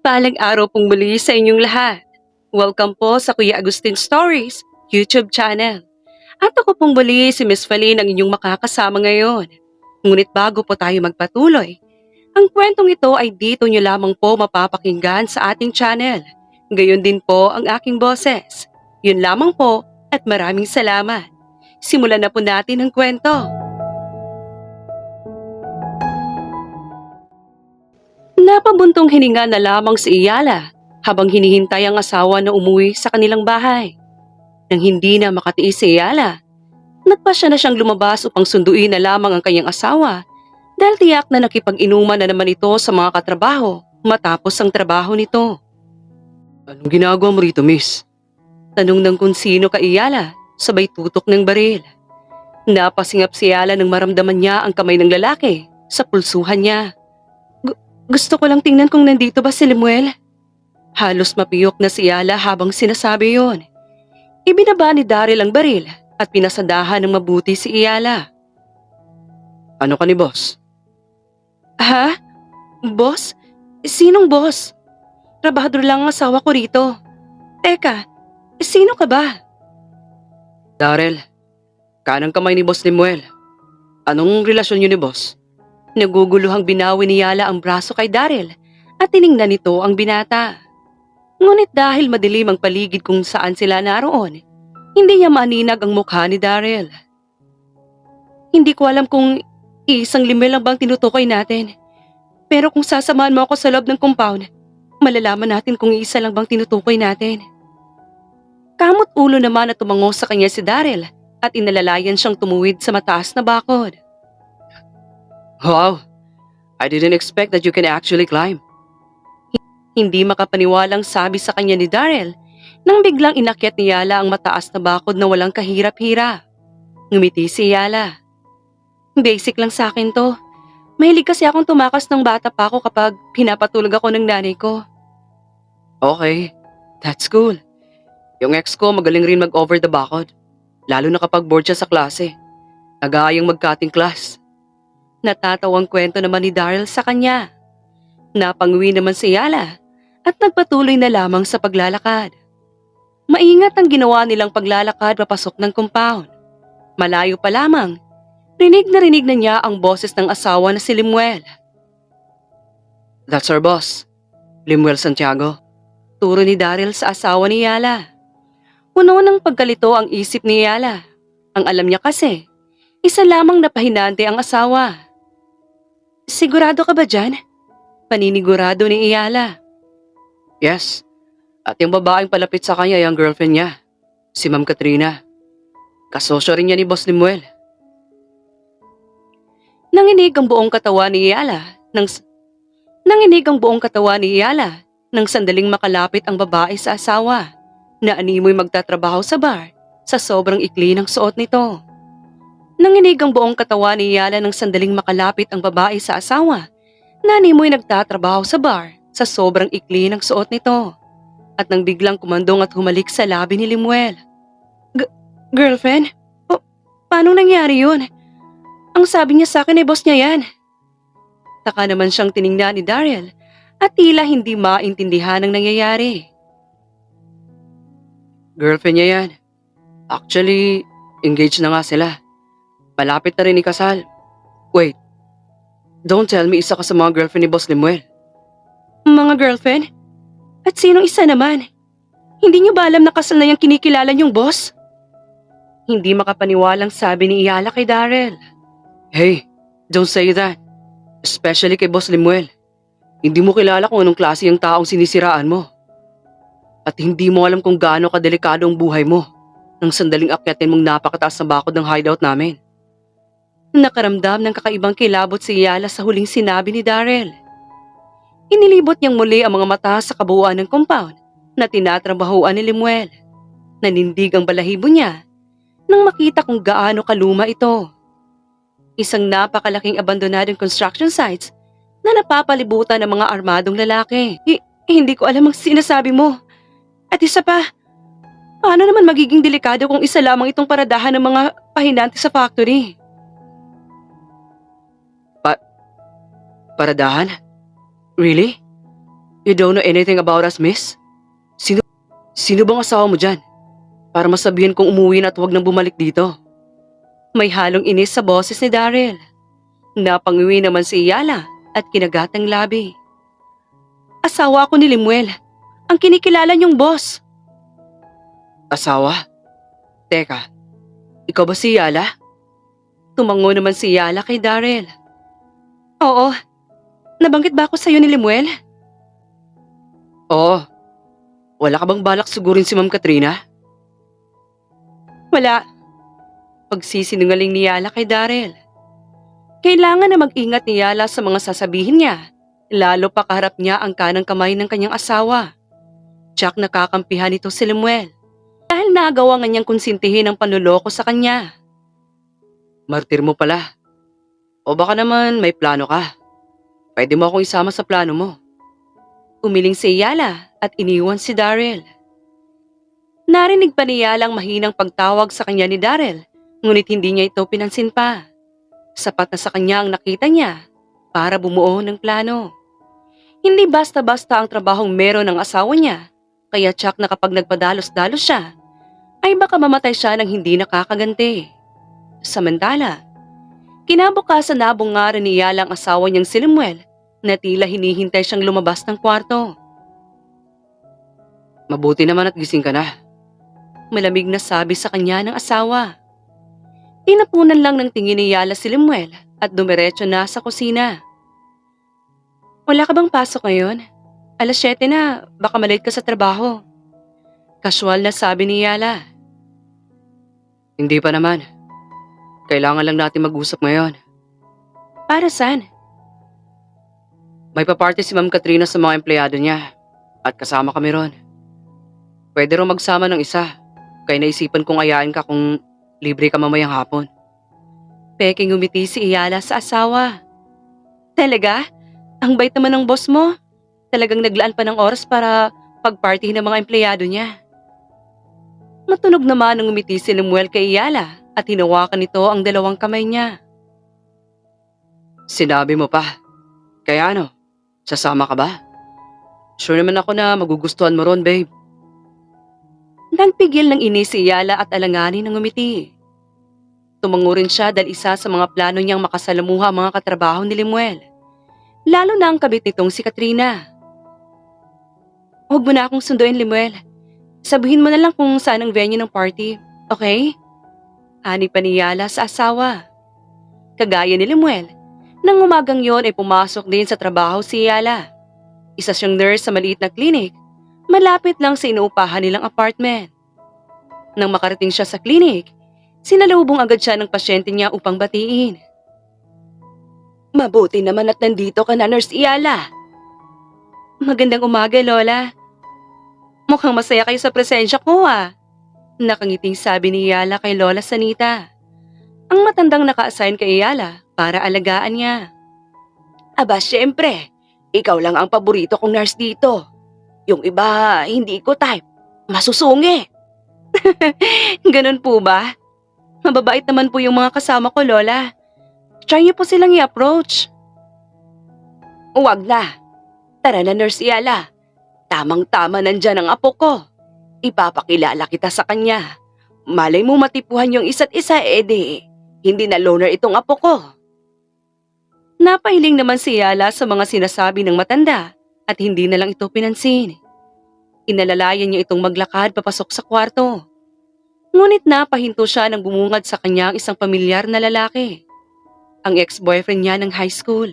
Mapagpalang araw pong muli sa inyong lahat. Welcome po sa Kuya Agustin Stories YouTube channel. At ako pong muli si Miss Falin ang inyong makakasama ngayon. Ngunit bago po tayo magpatuloy, ang kwentong ito ay dito nyo lamang po mapapakinggan sa ating channel. Gayon din po ang aking boses. Yun lamang po at maraming salamat. Simulan na po natin ang kwento. Napabuntong hininga na lamang si Iyala habang hinihintay ang asawa na umuwi sa kanilang bahay. Nang hindi na makatiis si Iyala, nagpasya na siyang lumabas upang sunduin na lamang ang kanyang asawa dahil tiyak na nakipag-inuman na naman ito sa mga katrabaho matapos ang trabaho nito. Anong ginagawa mo rito, miss? Tanong ng kung sino ka Iyala, sabay tutok ng baril. Napasingap si Iyala nang maramdaman niya ang kamay ng lalaki sa pulsuhan niya. Gusto ko lang tingnan kung nandito ba si Lemuel. Halos mapiyok na si Iyala habang sinasabi yon. Ibinaba ni Daryl ang baril at pinasadahan ng mabuti si Iyala. Ano ka ni boss? Ha? Boss? Sinong boss? Trabahador lang ang asawa ko rito. Teka, sino ka ba? Daryl, kanang kamay ni Boss Lemuel. Anong relasyon niyo ni boss? Naguguluhang binawi ni Iyala ang braso kay Daryl at tiningnan nito ang binata. Ngunit dahil madilim ang paligid kung saan sila naroon, hindi niya maaninag ang mukha ni Daryl. Hindi ko alam kung isang Lemuel lang bang tinutukoy natin. Pero kung sasamahan mo ako sa loob ng compound, malalaman natin kung isa lang bang tinutukoy natin. Kamot ulo naman at tumango sa kanya si Daryl at inalalayan siyang tumuwid sa mataas na bakod. Wow, I didn't expect that you can actually climb. Hindi makapaniwalang sabi sa kanya ni Daryl nang biglang inakyat ni Iyala ang mataas na bakod na walang kahirap-hirap. Ngumiti si Iyala. Basic lang sa akin to. Mahilig kasi akong tumakas ng bata pa ako kapag pinapatulog ako ng nanay ko. Okay, that's cool. Yung ex ko magaling rin mag-over the bakod. Lalo na kapag bored siya sa klase. Nag-aayang mag-cutting class. Natatawang kwento naman ni Daryl sa kanya. Napanguwi naman si Iyala at nagpatuloy na lamang sa paglalakad. Maingat ang ginawa nilang paglalakad papasok ng compound. Malayo pa lamang, rinig na niya ang boses ng asawa na si Lemuel. That's our boss, Lemuel Santiago. Turo ni Daryl sa asawa ni Iyala. Puno ng pagkalito ang isip ni Iyala. Ang alam niya kasi, isa lamang na pahinante ang asawa. Sigurado ka ba dyan? Paninigurado ni Iyala. Yes, at yung babaeng palapit sa kanya ay ang girlfriend niya, si Ma'am Katrina. Kasosyo rin niya ni Boss Lemuel. Nanginig ang buong katawan ni Iyala nang sandaling makalapit ang babae sa asawa na animoy magtatrabaho sa bar sa sobrang ikli ng suot nito. Nanginig ang buong katawan ni Iyala nang sandaling makalapit ang babae sa asawa na animoy nagtatrabaho sa bar sa sobrang ikli ng suot nito at nang biglang kumandong at humalik sa labi ni Lemuel. Girlfriend? Paano nangyari yun? Ang sabi niya sa akin ay boss niya yan. Taka naman siyang tiningnan ni Daryl at tila hindi maintindihan ang nangyayari. Girlfriend niya yan. Actually, engaged na nga sila. Malapit na rin ikasal. Wait, don't tell me isa ka sa mga girlfriend ni Boss Lemuel. Mga girlfriend? At sinong isa naman? Hindi niyo ba alam na kasal na yung kinikilala niyong boss? Hindi makapaniwalang sabi ni Iyala kay Daryl. Hey, don't say that. Especially kay Boss Lemuel. Hindi mo kilala kung anong klase yung taong sinisiraan mo. At hindi mo alam kung gaano kadelikado ang buhay mo nang sandaling akyatin mong napakataas na bakod ng hideout namin. Nakaramdam ng kakaibang kilabot si Iyala sa huling sinabi ni Daryl. Inilibot niyang muli ang mga mata sa kabuuan ng compound na tinatrabahuan ni Lemuel. Nanindig ang balahibo niya nang makita kung gaano kaluma ito. Isang napakalaking abandonadong construction sites na napapalibutan ng mga armadong lalaki. Hindi ko alam ang sinasabi mo. At isa pa, paano naman magiging delikado kung isa lamang itong paradahan ng mga pahinante sa factory? Paradahan? Really? You don't know anything about us, miss? Sino, sino bang asawa mo dyan? Para masabihin kong umuwi na at huwag nang bumalik dito. May halong inis sa boses ni Daryl. Napanguwi naman si Iyala at kinagatang labi. Asawa ako ni Limuel, ang kinikilala niyong boss. Asawa? Teka, ikaw ba si Iyala? Tumango naman si Iyala kay Daryl. Oo, nabanggit ba ako sa'yo ni Limuel? Oo. Wala ka bang balak sugurin si Ma'am Katrina? Wala. Pagsisinungaling ni Iyala kay Daryl. Kailangan na mag-ingat ni Iyala sa mga sasabihin niya, lalo pa kaharap niya ang kanang kamay ng kanyang asawa. Tsak nakakampihan ito si Limuel dahil nagawa nga niyang konsintihin ang panluloko sa kanya. Martir mo pala. O baka naman may plano ka. Pwede mo akong isama sa plano mo. Umiling si Iyala at iniwan si Daryl. Narinig pa ni Iyala ang mahinang pagtawag sa kanya ni Daryl, ngunit hindi niya ito pinansin pa. Sapat na sa kanya ang nakita niya para bumuo ng plano. Hindi basta-basta ang trabahong meron ng asawa niya, kaya tsak na kapag nagpadalos-dalos siya, ay baka mamatay siya ng hindi nakakaganti. Samantala, kinabukasan nabungaran ni Iyala ang asawa niyang si Limuel na tila hinihintay siyang lumabas ng kwarto. Mabuti naman at gising ka na. Malamig na sabi sa kanya ng asawa. Tinapunan lang ng tingin ni Iyala si Limuel at dumiretso na sa kusina. Wala ka bang pasok ngayon? 7:00 na, baka malate ka sa trabaho. Casual na sabi ni Iyala. Hindi pa naman. Kailangan lang natin mag-usap ngayon. Para saan? May paparty si Ma'am Katrina sa mga empleyado niya at kasama kami ron. Pwede rin magsama ng isa, kaya naisipan kong ayain ka kung libre ka mamayang hapon. Peking umiti si Iyala sa asawa. Talaga? Ang bait naman ng boss mo. Talagang naglaan pa ng oras para pagpartihin ng mga empleyado niya. Matunog naman ang umiti si Limuel kay Iyala at hinawakan nito ang dalawang kamay niya. Sinabi mo pa. Kaya ano, sasama ka ba? Sure naman ako na magugustuhan mo ron, babe. Nagpigil ng inis si Iyala at alanganin ng umiti. Tumango rin siya dahil isa sa mga plano niyang makasalamuha ang mga katrabaho ni Limuel. Lalo na ang kabit nitong si Katrina. Huwag mo na akong sunduin, Limuel. Sabihin mo na lang kung saan ang venue ng party, okay? Ani pa ni Iyala sa asawa. Kagaya ni Limuel, nang umagang yon ay pumasok din sa trabaho si Iyala. Isa siyang nurse sa maliit na klinik, malapit lang sa inuupahan nilang apartment. Nang makarating siya sa klinik, sinalubong agad siya ng pasyente niya upang batiin. Mabuti naman at nandito ka na, Nurse Iyala. Magandang umaga, Lola. Mukhang masaya kayo sa presensya ko, ah. Nakangiting sabi ni Iyala kay Lola Sanita. Ang matandang naka-assign kay Iyala para alagaan niya. Aba, syempre. Ikaw lang ang paborito kong nurse dito. Yung iba, hindi ko type. Masusungi. Ganun po ba? Mababait naman po yung mga kasama ko, Lola. Try niyo po silang i-approach. Huwag na. Tara na, Nurse Iyala. Tamang-tama nandyan ang apo ko. Ipapakilala kita sa kanya. Malay mo matipuhan yung isa't isa, edi. Hindi na loner itong apo ko. Napahiling naman si Iyala sa mga sinasabi ng matanda at hindi na lang ito pinansin. Inalalayan niya itong maglakad papasok sa kwarto. Ngunit napahinto siya nang bumungad sa kanya ang isang pamilyar na lalaki. Ang ex-boyfriend niya ng high school.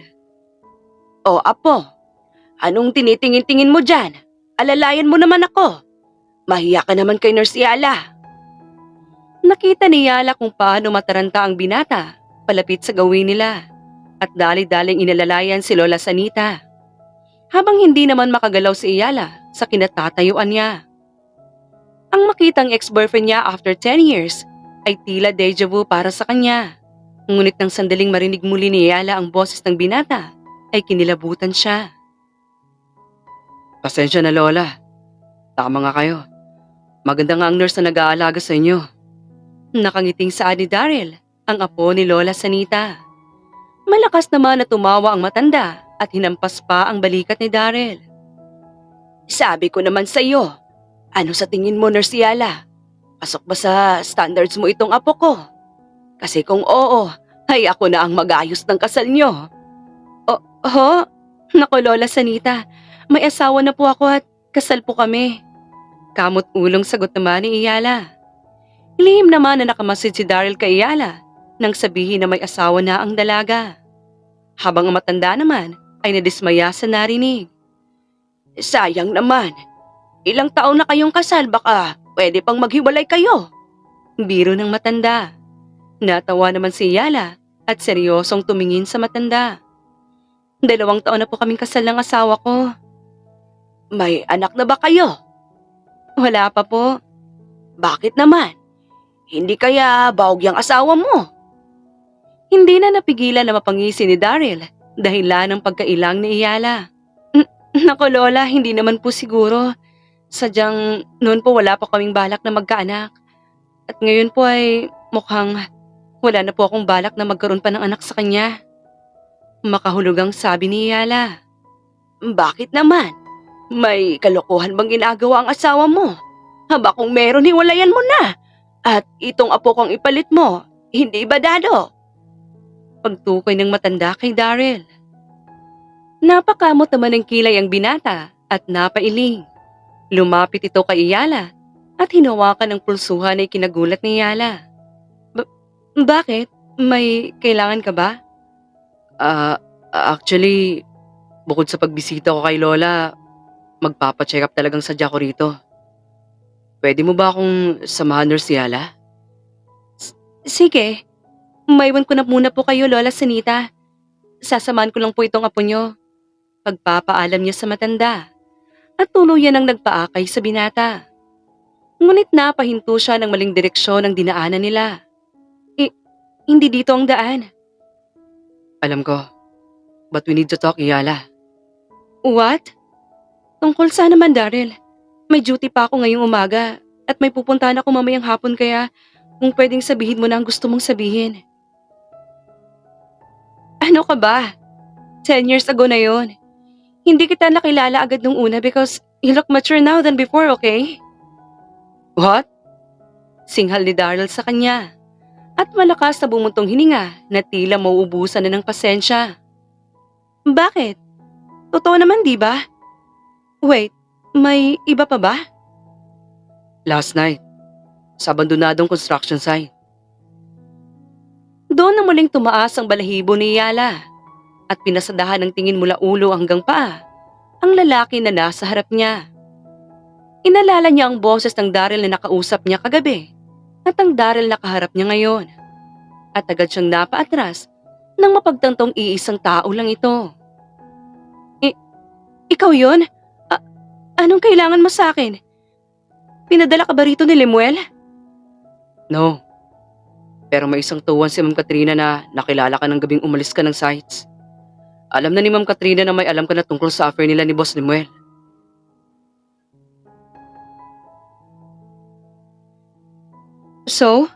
O apo, anong tinitingin-tingin mo dyan? Alalayan mo naman ako. Mahiya ka naman kay Nurse Iyala. Nakita ni Iyala kung paano mataranta ang binata palapit sa gawin nila at dali-daling inalalayan si Lola Sanita. Habang hindi naman makagalaw si Iyala sa kinatatayuan niya. Ang makitang ex-boyfriend niya after 10 years ay tila deja vu para sa kanya. Ngunit nang sandaling marinig muli ni Iyala ang boses ng binata, ay kinilabutan siya. Pasensya na, Lola. Tama nga kayo. Maganda nga ang nurse na nag-aalaga sa inyo. Nakangiting saad ni Daryl, ang apo ni Lola Sanita. Malakas naman na tumawa ang matanda at hinampas pa ang balikat ni Daryl. Sabi ko naman sa iyo, ano sa tingin mo, Nurse Yala? Pasok ba sa standards mo itong apo ko? Kasi kung oo, ay ako na ang mag-ayos ng kasal niyo. Ho? Naku, Lola Sanita, may asawa na po ako at kasal po kami. Kamot ulong sagot naman ni Iyala. Lihim naman na nakamasid si Daryl kay Iyala nang sabihin na may asawa na ang dalaga. Habang ang matanda naman ay nadismaya sa narinig. Sayang naman, ilang taon na kayong kasal, baka pwede pang maghiwalay kayo. Biro ng matanda. Natawa naman si Iyala at seryosong tumingin sa matanda. 2 taon na po kaming kasal ng asawa ko. May anak na ba kayo? Wala pa po. Bakit naman? Hindi kaya bahog yung asawa mo? Hindi na napigilan na mapangisi ni Daryl dahilan ng pagkailang ni Iyala. Naku Lola, hindi naman po siguro. Sadyang noon po wala pa kaming balak na magkaanak. At ngayon po ay mukhang wala na po akong balak na magkaroon pa ng anak sa kanya. Makahulugang sabi ni Iyala. Bakit naman? May kalokohan bang ginagawa ang asawa mo? Haba kung meron, hiwalayan mo na. At itong apo kong ipalit mo, hindi ba dado? Pagtukoy ng matanda kay Daryl. Napakamot naman ng kilay ang binata at napailing. Lumapit ito kay Iyala at hinawakan ng pulsuhan ay kinagulat ni Iyala. Bakit? May kailangan ka ba? Actually, bukod sa pagbisita ko kay Lola, magpapacheck up talagang sadya ko rito. Pwede mo ba akong samahan, Nurse Yala? Sige. Maiwan ko na muna po kayo, Lola Sanita. Sasamahan ko lang po itong apo nyo. Pagpapaalam niya sa matanda. At tuluyan ang nagpaakay sa binata. Ngunit napahinto siya ng maling direksyon ang dinaanan nila. Hindi dito ang daan. Alam ko. But we need to talk, Iyala. What? Tungkol saan naman, Daryl? May duty pa ako ngayong umaga at may pupuntahan ako mamayang hapon kaya kung pwedeng sabihin mo na ang gusto mong sabihin. Ano ka ba? 10 years ago na yon. Hindi kita nakilala agad nung una because you look mature now than before, okay? What? Singhal ni Daryl sa kanya. At malakas na bumuntong hininga na tila mauubusan na ng pasensya. Bakit? Totoo naman, di ba? Wait, may iba pa ba? Last night, sa abandonadong construction site. Doon na muling tumaas ang balahibo ni Yala at pinasadahan ng tingin mula ulo hanggang paa ang lalaki na nasa harap niya. Inalala niya ang boses ng Daryl na nakausap niya kagabi at ang Daryl na kaharap niya ngayon. At agad siyang napaatras nang mapagtantong iisang tao lang ito. Ikaw yun? Anong kailangan mo sa akin? Pinadala ka ba rito ni Lemuel? No. Pero may isang tuwan si Ma'am Katrina na nakilala ka ng gabing umalis ka ng sites. Alam na ni Ma'am Katrina na may alam ka na tungkol sa affair nila ni Boss Lemuel. So,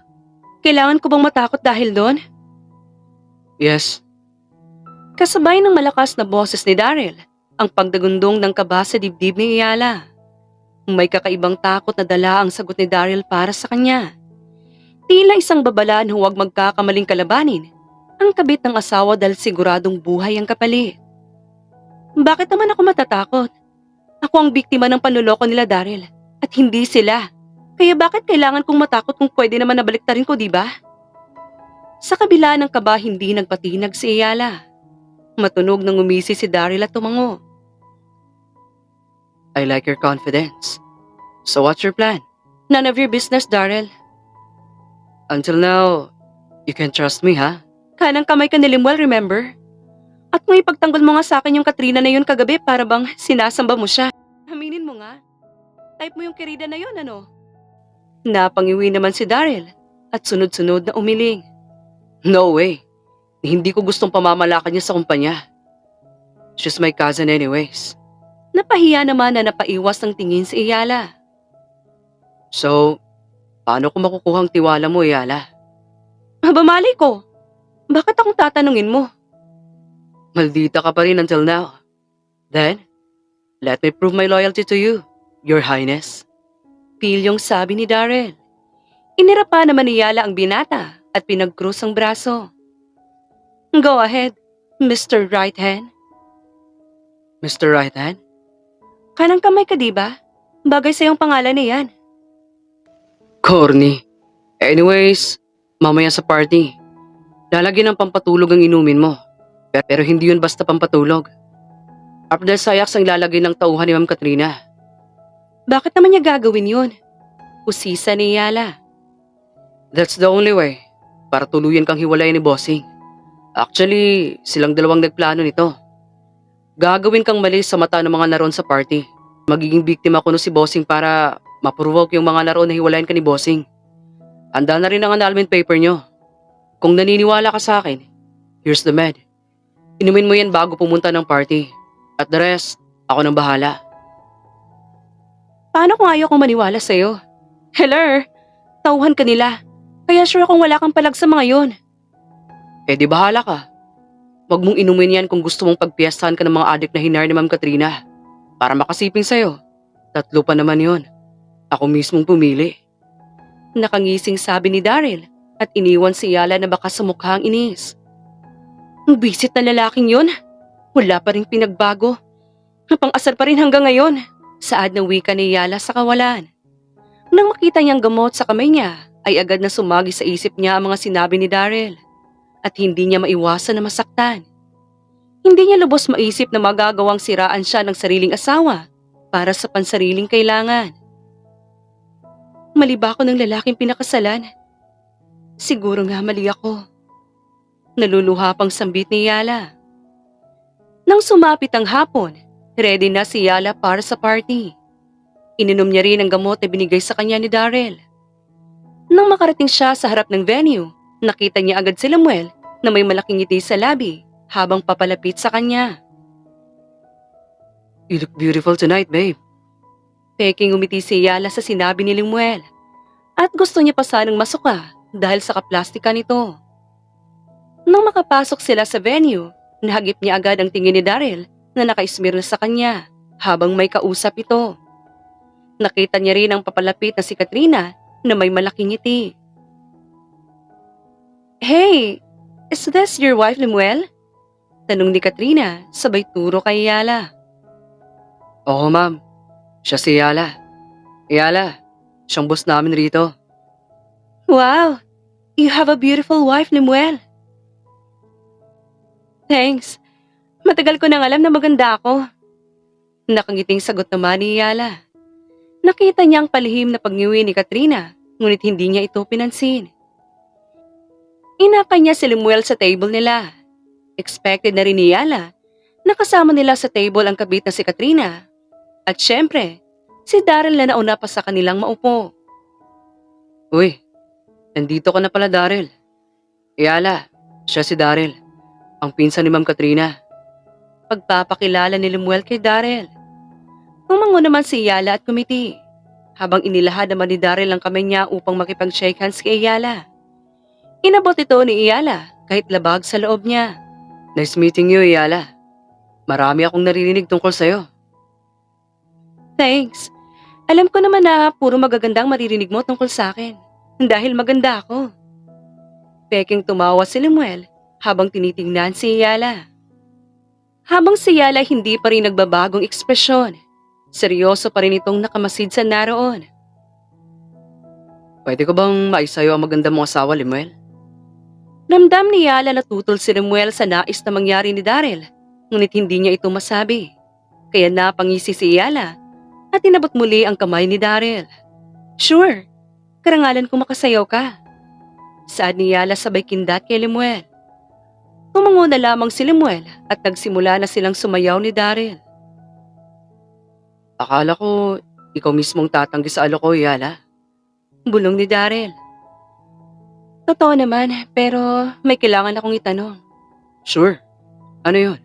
kailangan ko bang matakot dahil doon? Yes. Kasabay ng malakas na boses ni Daryl, ang pagdagundong ng kaba sa dibdib ni Iyala. May kakaibang takot na dala ang sagot ni Daryl para sa kanya. Tila isang babala na huwag magkakamaling kalabanin ang kabit ng asawa dahil siguradong buhay ang kapalit. Bakit naman ako matatakot? Ako ang biktima ng panloloko nila, Daryl, at hindi sila. Kaya bakit kailangan kong matakot kung pwede naman nabaliktarin ko, di ba? Sa kabila ng kaba, hindi nagpatinag si Iyala. Matunog nang umisi si Daryl at tumango. I like your confidence. So what's your plan? None of your business, Daryl. Until now, you can trust me, ha? Kanang kamay ka ni Lemuel, remember? At kung ipagtanggol mo nga sa akin yung Katrina na yun kagabi para bang sinasamba mo siya. Aminin mo nga. Type mo yung kirida na yun, ano? Napangiwi naman si Daryl at sunod-sunod na umiling. No way. Hindi ko gustong pamamalakan niya sa kumpanya. She's my cousin anyways. Napahiya naman na napaiwas ng tingin si Iyala. So, paano ko makukuha ang tiwala mo, Iyala? Malay ko. Bakit akong tatanungin mo? Maldita ka pa rin until now. Then, Let me prove my loyalty to you, Your Highness. Pilyong sabi ni Daryl. Inira pa naman ni Yala ang binata at pinagkrus ang braso. Go ahead, Mr. Right Hand. Mr. Right Hand? Kanang kamay ka diba? Bagay sa iyong pangalan na yan. Corny. Anyways, mamaya sa party, lalagyan ng pampatulog ang inumin mo. Pero hindi yun basta pampatulog. After sayaks ang ilalagay ng tauhan ni Ma'am Katrina. Bakit naman niya gagawin yun? Usisa ni Yala. That's the only way para tuluyan kang hiwalayan ni Bossing. Actually, silang dalawang nagplano nito. Gagawin kang mali sa mata ng mga naroon sa party. Magiging biktima ko no si Bossing para maprovoke yung mga naroon na hiwalayan ka ni Bossing. Handa na rin ang annulment paper nyo. Kung naniniwala ka sa akin, here's the med. Inumin mo yan bago pumunta ng party. At the rest, ako nang bahala. Paano kung ayaw kong maniwala sa'yo? Hello, tauhan ka nila. Kaya sure akong wala kang palag sa mga yon. Eh di bahala ka. Huwag mong inumin yan kung gusto mong pagpiyastahan ka ng mga adik na hinar ni Ma'am Katrina. Para makasiping sa'yo. 3 pa naman yon. Ako mismong pumili. Nakangising sabi ni Daryl at iniwan si Yala na baka sa mukhang inis. Ang bisit na lalaking yon. Wala pa rin pinagbago. Napang-asar pa rin hanggang ngayon. Saad ng wika ni Yala sa kawalan. Nang makita niyang gamot sa kamay niya, ay agad na sumagi sa isip niya ang mga sinabi ni Daryl. At hindi niya maiwasan na masaktan. Hindi niya lubos maisip na magagawang siraan siya ng sariling asawa para sa pansariling kailangan. Mali ba ako ng lalaking pinakasalan? Siguro nga mali ako. Naluluha pang sambit ni Yala. Nang sumapit ang hapon, ready na si Yala para sa party. Ininom niya rin ang gamot na binigay sa kanya ni Daryl. Nang makarating siya sa harap ng venue, nakita niya agad si Lemuel na may malaking ngiti sa labi habang papalapit sa kanya. You look beautiful tonight, babe. Peking umiti si Yala sa sinabi ni Lemuel at gusto niya pa sanang masuka dahil sa kaplastika nito. Nang makapasok sila sa venue, nahagip niya agad ang tingin ni Daryl na nakaismir na sa kanya habang may kausap ito. Nakita niya rin ang papalapit na si Katrina na may malaking ngiti. Hey, is this your wife, Lemuel? Tanong ni Katrina sabay turo kay Yala. Oo, ma'am. Siya si Yala. Yala, siyang boss namin rito. Wow, you have a beautiful wife, Lemuel. Thanks. Matagal ko nang alam na maganda ako. Nakangiting sagot naman ni Yala. Nakita niya ang palihim na pagniwi ni Katrina, ngunit hindi niya ito pinansin. Inakay niya si Lemuel sa table nila. Expected na rin ni Yala na kasama nila sa table ang kabit na si Katrina. At syempre, si Daryl na nauna pa sa kanilang maupo. Uy, nandito ka na pala, Daryl. Yala, siya si Daryl, ang pinsan ni Ma'am Katrina. Pagpapakilala ni Lemuel kay Daryl. Tumango naman si Yala at kumiti, habang inilahad naman ni Daryl ang kamay niya upang makipag-shake hands kay Yala. Inabot ito ni Yala kahit labag sa loob niya. Nice meeting you, Yala. Marami akong naririnig tungkol sa'yo. Thanks. Alam ko naman na puro magagandang maririnig mo tungkol sa akin. Dahil maganda ako. Peking tumawa si Lemuel habang tinitingnan si Yala. Habang si Yala hindi pa rin nagbabagong ekspresyon, seryoso pa rin itong nakamasid sa naroon. Pwede ko bang maisayo ang maganda mong asawa, Lemuel? Ramdam ni Yala na tutol si Lemuel sa nais na mangyari ni Daryl, ngunit hindi niya ito masabi. Kaya napangisi si Yala at inabot muli ang kamay ni Daryl. Sure, karangalan kung makasayaw ka. Saad ni Yala sabay kindat kay Lemuel. Tumango na lamang si Lemuel at nagsimula na silang sumayaw ni Daryl. Akala ko ikaw mismong tatanggi sa alok ko, Yala. Bulong ni Daryl. Totoo naman, pero may kailangan akong itanong. Sure. Ano yun?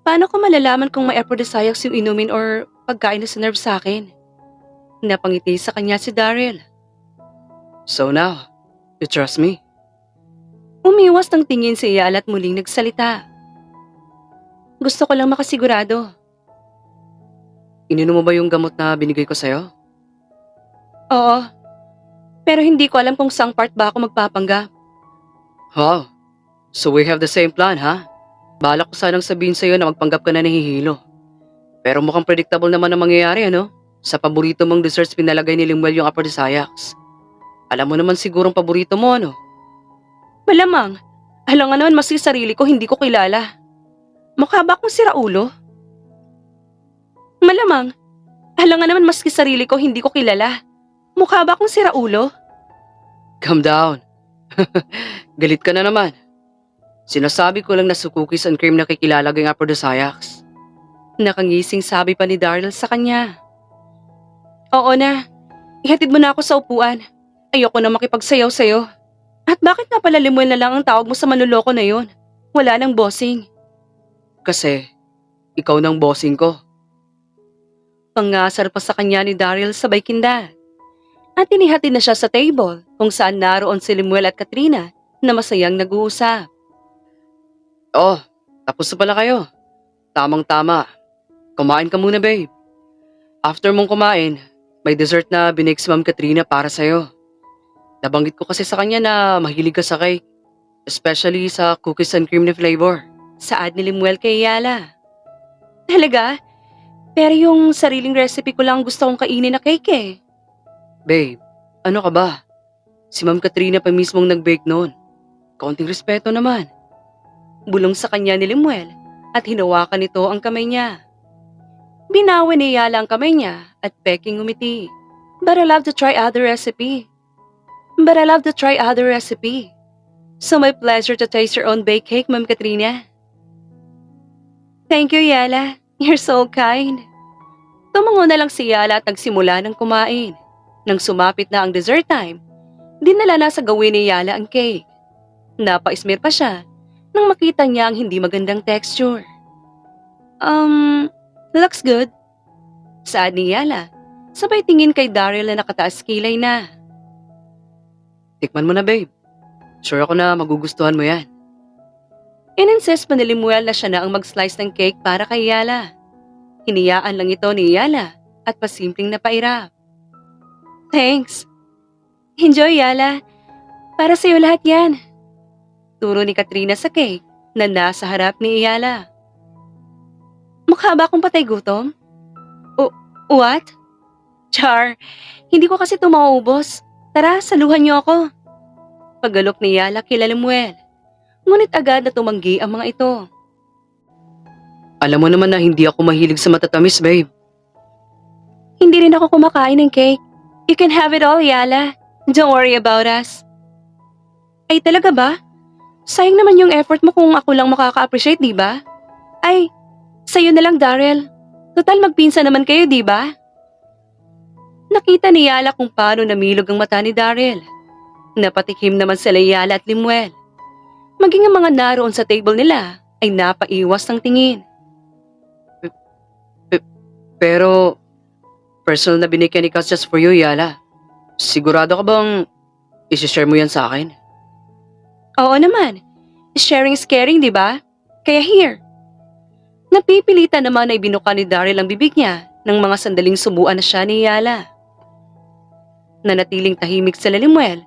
Paano ko malalaman kung may aphrodisiacs yung inumin or pagkain na sinerve sa akin? Napangiti sa kanya si Daryl. So now, you trust me? Umiwas ng tingin si Yala at muling nagsalita. Gusto ko lang makasigurado. ininom mo ba yung gamot na binigay ko sa'yo? Oo, pero hindi ko alam kung saang part ba ako magpapanggap. Wow, so we have the same plan, ha? Balak ko sanang sabihin sa'yo na magpanggap ka na nahihilo. Pero mukhang predictable naman ang mangyayari, ano? Sa paborito mong desserts pinalagay ni Limuel yung aphrodisiacs. Alam mo naman sigurong paborito mo, ano? Malamang, alam nga naman maski sarili ko hindi ko kilala. Mukha ba akong siraulo? Malamang, alam nga naman maski sarili ko hindi ko kilala. Mukha ba akong siraulo? Calm down. Galit ka na naman. Sinasabi ko lang na sa cookies and cream na kikilalagay ang aphrodisiacs. Nakangising sabi pa ni Daryl sa kanya. Oo na, ihatid mo na ako sa upuan. Ayoko na makipagsayaw sa'yo. At bakit nga pala Limuel na lang ang tawag mo sa manloloko na yon? Wala nang bossing. Kasi, ikaw nang bossing ko. Pangasar pa sa kanya ni Daryl sabay kinda. At inihatid na siya sa table kung saan naroon si Limuel at Katrina na masayang nag-uusap. Oh, tapos na pala kayo. Tamang-tama. Kumain ka muna, babe. After mong kumain, may dessert na binake si Ma'am Katrina para sa'yo. Nabanggit ko kasi sa kanya na mahilig ka sa cake. Especially sa cookies and cream na flavor. Saad ni Limuel kay Yala. Talaga? Pero yung sariling recipe ko lang gusto kong kainin na cake eh. Babe, ano ka ba? Si Ma'am Katrina pa mismong nag-bake noon. Kaunting respeto naman. Bulong sa kanya ni Limuel at hinawakan nito ang kamay niya. Binawi ni Yala ang kamay niya at peking umiti. But I love to try other recipe. So my pleasure to taste your own baked cake, Ma'am Katrina. Thank you, Yala. You're so kind. Tumango na lang si Yala at nagsimula ng kumain. Nang sumapit na ang dessert time, dinala na sa gawin ni Yala ang cake. Napa-smear pa siya nang makita niya ang hindi magandang texture. Looks good. Saad ni Yala, sabay tingin kay Daryl na nakataas kilay na. Tikman mo na, babe. Sure ako na magugustuhan mo yan. Ininsist pa ni Limuel na siya na ang mag-slice ng cake para kay Yala. Hiniyaan lang ito ni Yala at pasimpleng napairap. Thanks. Enjoy, Yala. Para sa'yo lahat yan. Turo ni Katrina sa cake na nasa harap ni Yala. Mukha ba akong patay gutom? What? Char, hindi ko kasi ito mauubos. Tara, saluhan niyo ako. Pagalok ni Yala kila Limuel. Ngunit agad na tumanggi ang mga ito. Alam mo naman na hindi ako mahilig sa matatamis, babe. Hindi rin ako kumakain ng cake. You can have it all, Yala. Don't worry about us. Ay, talaga ba? Sayang naman yung effort mo kung ako lang makaka-appreciate, di ba? Ay, sa'yo na lang, Daryl. Total magpinsa naman kayo, di ba? Nakita ni Yala kung paano namilog ang mata ni Daryl. Napatikim naman sila Yala at Limuel. Maging ang mga naroon sa table nila ay napaiwas ng tingin. Pero, personal na binigyan ni Cass just for you, Yala. Sigurado ka bang isi-share mo yan sa akin? Oo naman. Sharing is caring, di ba? Kaya here. Napipilitan naman ay binuka ni Daryl ang bibig niya ng mga sandaling subuan na siya ni Yala. Nanatiling tahimik sila Limuel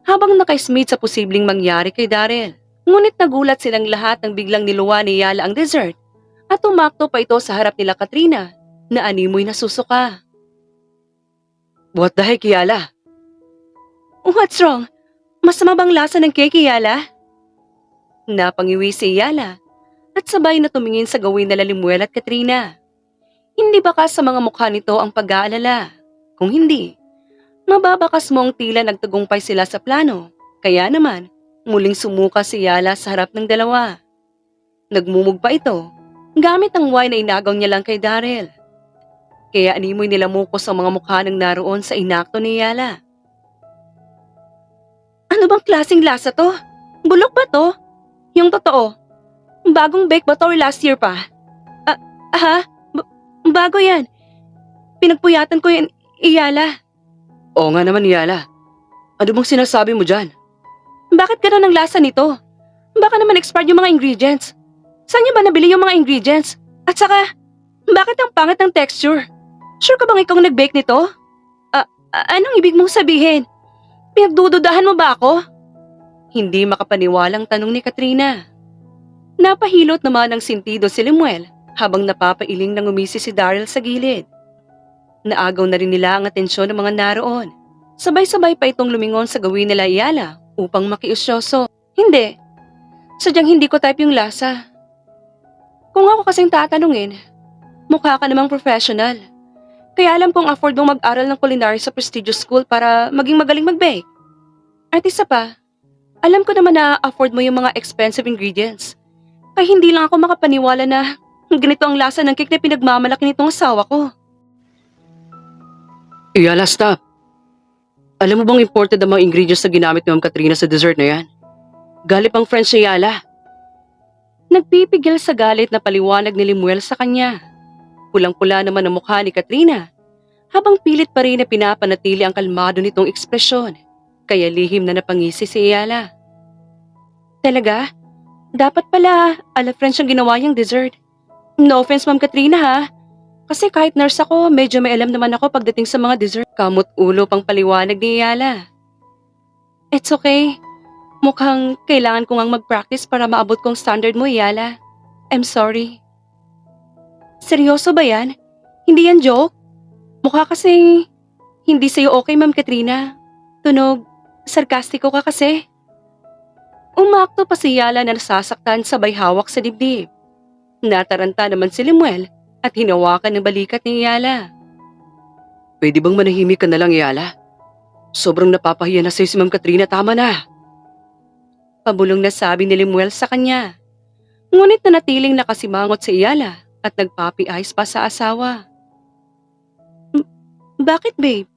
habang nakaismid sa posibleng mangyari kay Daryl. Ngunit nagulat silang lahat nang biglang niluwa ni Yala ang dessert at tumakto pa ito sa harap nila Katrina na animoy nasusuka. What the heck, Yala? What's wrong? Masama bang lasa ng cake, Yala? Napangiwi si Yala at sabay na tumingin sa gawin nila Limuel at Katrina. Hindi baka sa mga mukha nito ang pag-aalala. Kung hindi, mababakas mo ang tila nagtagumpay sila sa plano. Kaya naman, muling sumuka si Yala sa harap ng dalawa. Nagmumugpa ito, gamit ang wine na inagaw niya lang kay Daryl. Kaya animoy nila mukos ang mga mukha ng naroon sa inakto ni Yala. Ano bang klaseng lasa to? Bulok ba to? Yung totoo? Bagong bake ba to or last year pa? Bago yan. Pinagpuyatan ko yan, Yala. Oo nga naman, Yala. Ano bang sinasabi mo dyan? Bakit gano'n ang lasa nito? Baka naman expired yung mga ingredients. Saan niyo ba nabili yung mga ingredients? At saka, bakit ang pangit ng texture? Sure ka bang ikaw ang nag-bake nito? Anong ibig mong sabihin? Pinagdududahan mo ba ako? Hindi makapaniwalang tanong ni Katrina. Napahilot naman ng sintido si Lemuel habang napapailing nang umisi si Daryl sa gilid. Naagaw na rin nila ang atensyon ng mga naroon. Sabay-sabay pa itong lumingon sa gawin nila Iyala upang makiusyoso. Hindi. Sadyang hindi ko type yung lasa. Kung ako kasing tatanungin, mukha ka namang professional. Kaya alam kong afford mong mag-aral ng culinary sa prestigious school para maging magaling mag-bake. At isa pa, alam ko naman na afford mo yung mga expensive ingredients. Kaya hindi lang ako makapaniwala na ganito ang lasa ng cake na pinagmamalaki nitong asawa ko. Iyala, stop. Alam mo bang imported ang mga ingredients na ginamit ni Ma'am Katrina sa dessert na yan? Galit pang French si Iyala. Nagpipigil sa galit na paliwanag ni Lemuel sa kanya. Pulang-pula naman ang mukha ni Katrina, habang pilit pa rin na pinapanatili ang kalmado nitong ekspresyon, kaya lihim na napangisi si Iyala. Talaga? Dapat pala, ala French ang ginawa niyang dessert. No offense, Ma'am Katrina ha. Kasi kahit nurse ako, medyo may alam naman ako pagdating sa mga dessert. Kamot ulo pang paliwanag ni Iyala. It's okay. Mukhang kailangan ko ngang mag-practice para maabot kong standard mo, Iyala. I'm sorry. Seryoso ba yan? Hindi yan joke? Mukha kasing hindi sa'yo okay, Ma'am Katrina. Tunog, sarkastiko ka kasi. Umakto pa si Iyala na nasasaktan sabay hawak sa dibdib. Nataranta naman si Lemuel at hinawakan ng balikat ni Iyala. Pwede bang manahimik ka na lang, Iyala? Sobrang napapahiya na sa'yo si Ma'am Katrina, tama na. Pabulong na sabi ni Lemuel sa kanya. Ngunit nanatiling nakasimangot si Iyala at nagpapi-eyes pa sa asawa. Bakit babe?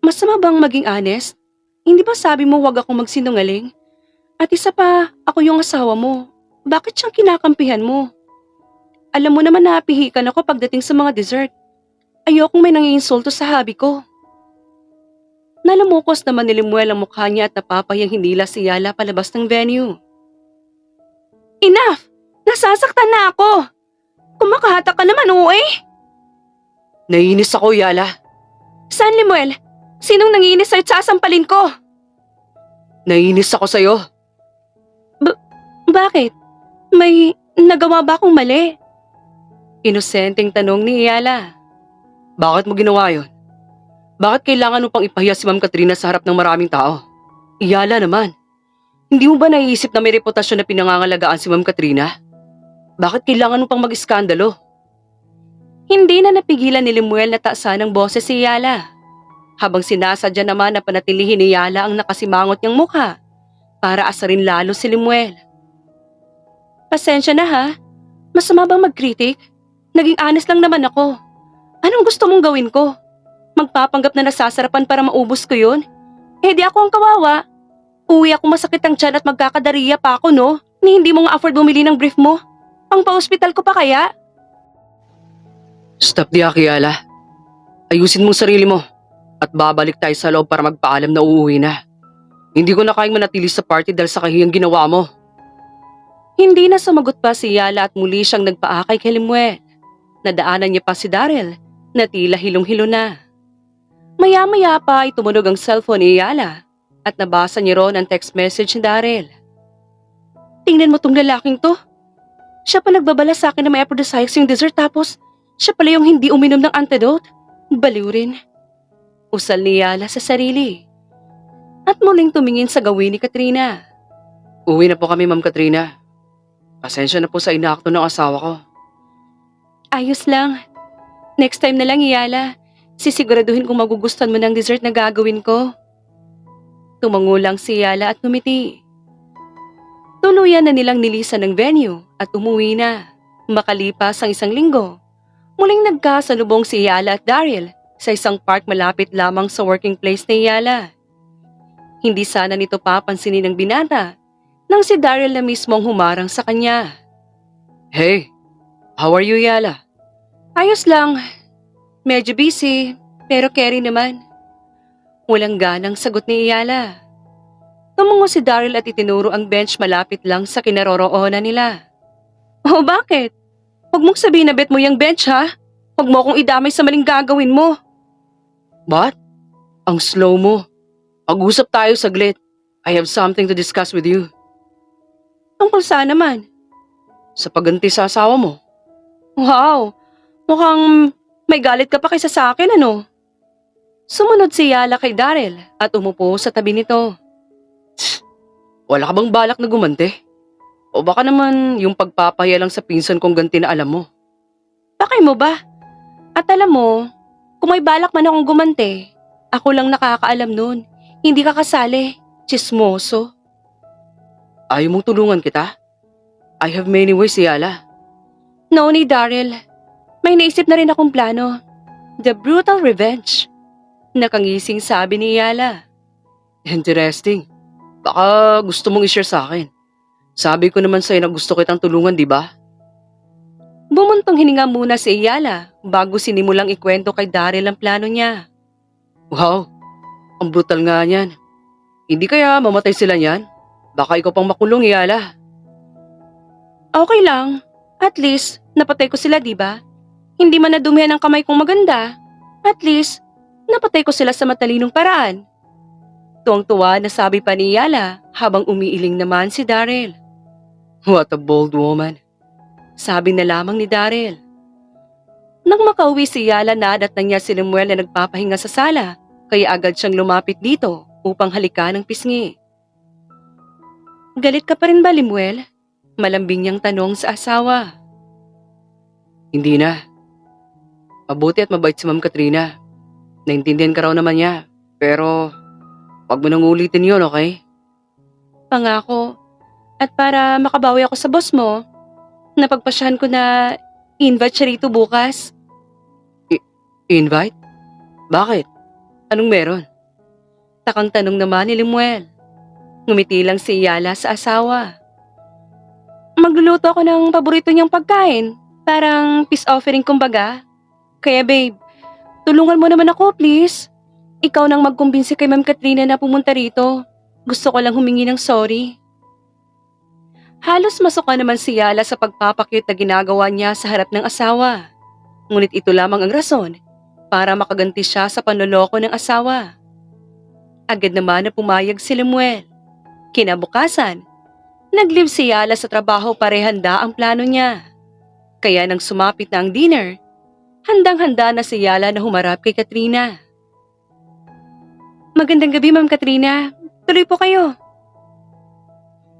Masama bang maging honest? Hindi ba sabi mo wag akong magsinungaling? At isa pa, ako yung asawa mo. Bakit siyang kinakampihan mo? Alam mo naman na pihikan ako pagdating sa mga dessert. Ayokong may nangiinsulto sa habi ko. Nalamukos naman ni Lemuel ang mukha niya at napapahiyang hinila si Iyala palabas ng venue. Enough! Nasasaktan na ako! Kumakahatak ka naman, eh! Naiinis ako, Iyala. Saan, Lemuel? Sinong nangiinis sa'yo't sasampalin ko? Naiinis ako sa'yo. Bakit? May nagawa ba akong mali? Inosenteng tanong ni Iyala. Bakit mo ginawa yun? Bakit kailangan mo pang ipahiya si Ma'am Katrina sa harap ng maraming tao? Iyala naman. Hindi mo ba naiisip na may reputasyon na pinangangalagaan si Ma'am Katrina? Bakit kailangan mo pang mag-iskandalo? Hindi na napigilan ni Lemuel na taasan ng boses si Iyala. Habang sinasadya naman na panatilihin ni Iyala ang nakasimangot niyang mukha para asarin lalo si Lemuel. Pasensya na ha. Masama bang mag-critic? Naging honest lang naman ako. Anong gusto mong gawin ko? Magpapanggap na nasasarapan para maubos ko yun? Eh di ako ang kawawa. Uwi ako masakit ang tiyan at magkakadariya pa ako no? Ni hindi mo nga afford bumili ng brief mo. Pang pa-hospital ko pa kaya? Stop di Iyala. Ayusin mong sarili mo at babalik tayo sa loob para magpaalam na uuwi na. Hindi ko na kayang manatili sa party dahil sa kahiyang ginawa mo. Hindi na sumagot pa si Iyala at muli siyang nagpaakay kay Lemuel. Nadaanan niya pa si Daryl na tila hilong-hilo na. Maya-maya pa ay tumunog ang cellphone ni Iyala at nabasa niya ron ang text message ni Daryl. Tingnan mo tong lalaking to. Siya pa nagbabala sa akin na may aphrodisiacs yung dessert tapos siya pala yung hindi uminom ng antidote. Baliw rin. Usal ni Iyala sa sarili. At muling tumingin sa gawin ni Katrina. Uwi na po kami, Ma'am Katrina. Pasensya na po sa inaakto ng asawa ko. Ayos lang. Next time na lang, Iyala. Sisiguraduhin kung magugustuhan mo ng dessert na gagawin ko. Tumango lang si Iyala at numiti. Tuluyan na nilang nilisan ng venue at umuwi na. Makalipas ang isang linggo, muling nagkasalubong si Iyala at Daryl sa isang park malapit lamang sa working place ni Iyala. Hindi sana nito papansinin ng binata nang si Daryl na mismong humarang sa kanya. Hey, how are you, Iyala? Ayos lang. Medyo busy, pero carry naman. Walang ganang sagot ni Iyala. Tumungo si Daryl at itinuro ang bench malapit lang sa kinaroroonan nila. Oh, bakit? Huwag mong sabihin na bet mo yung bench ha? Huwag mo akong idamay sa maling gagawin mo. What? Ang slow mo. Mag-usap tayo saglit. I have something to discuss with you. Tungkol saan naman? Sa pagganti sa asawa mo. Wow, mukhang may galit ka pa kaysa sa akin, ano? Sumunod si Yala kay Daryl at umupo sa tabi nito. Wala ka bang balak na gumanti? O baka naman yung pagpapahiya lang sa pinsan kong ganti na alam mo. Pakay mo ba? At alam mo, kung may balak man akong gumante, ako lang nakakaalam nun. Hindi ka kasali. Chismoso. Ayaw mong tulungan kita? I have many ways, Yala. No ni Daryl. May naisip na rin akong plano. The brutal revenge. Nakangising sabi ni Yala. Interesting. Baka gusto mong i-share sa akin. Sabi ko naman sa'yo na gusto kitang tulungan, di ba? Bumuntong hininga muna si Yala bago sinimulang ikwento kay Daryl ang plano niya. Wow, ang brutal nga niyan. Hindi kaya mamatay sila niyan? Baka ikaw pang makulong, Yala. Okay lang. At least, napatay ko sila, di ba? Hindi man nadumihan ang kamay kong maganda. At least, napatay ko sila sa matalinong paraan. Tuwang-tuwa na sabi pa ni Yala habang umiiling naman si Daryl. What a bold woman. Sabi na lamang ni Daryl. Nang makauwi si Yala nadatnan niya si Lemuel na nagpapahinga sa sala, kaya agad siyang lumapit dito upang halikan ng pisngi. Galit ka pa rin ba, Lemuel? Malambing niyang tanong sa asawa. Hindi na. Mabuti at mabait si Ma'am Katrina. Naintindihan ka raw naman niya. Pero, wag mo nang ulitin yun, okay? Pangako. At para makabawi ako sa boss mo, napagpasyahan ko na invite siya rito bukas. Invite? Bakit? Anong meron? Takang tanong naman ni Lemuel. Ngumiti lang si Yala sa asawa. Magluluto ako ng paborito niyang pagkain. Parang peace offering kumbaga. Kaya babe, tulungan mo naman ako please. Ikaw nang magkumbinsi kay Ma'am Katrina na pumunta rito. Gusto ko lang humingi ng sorry. Halos masuka naman si Yala sa pagpapakyut na ginagawa niya sa harap ng asawa. Ngunit ito lamang ang rason para makaganti siya sa panloloko ng asawa. Agad naman na pumayag si Lemuel. Kinabukasan, nag-leave si Yala sa trabaho para handa ang plano niya. Kaya nang sumapit na ang dinner, handang-handa na si Yala na humarap kay Katrina. Magandang gabi, Ma'am Katrina. Tuloy po kayo.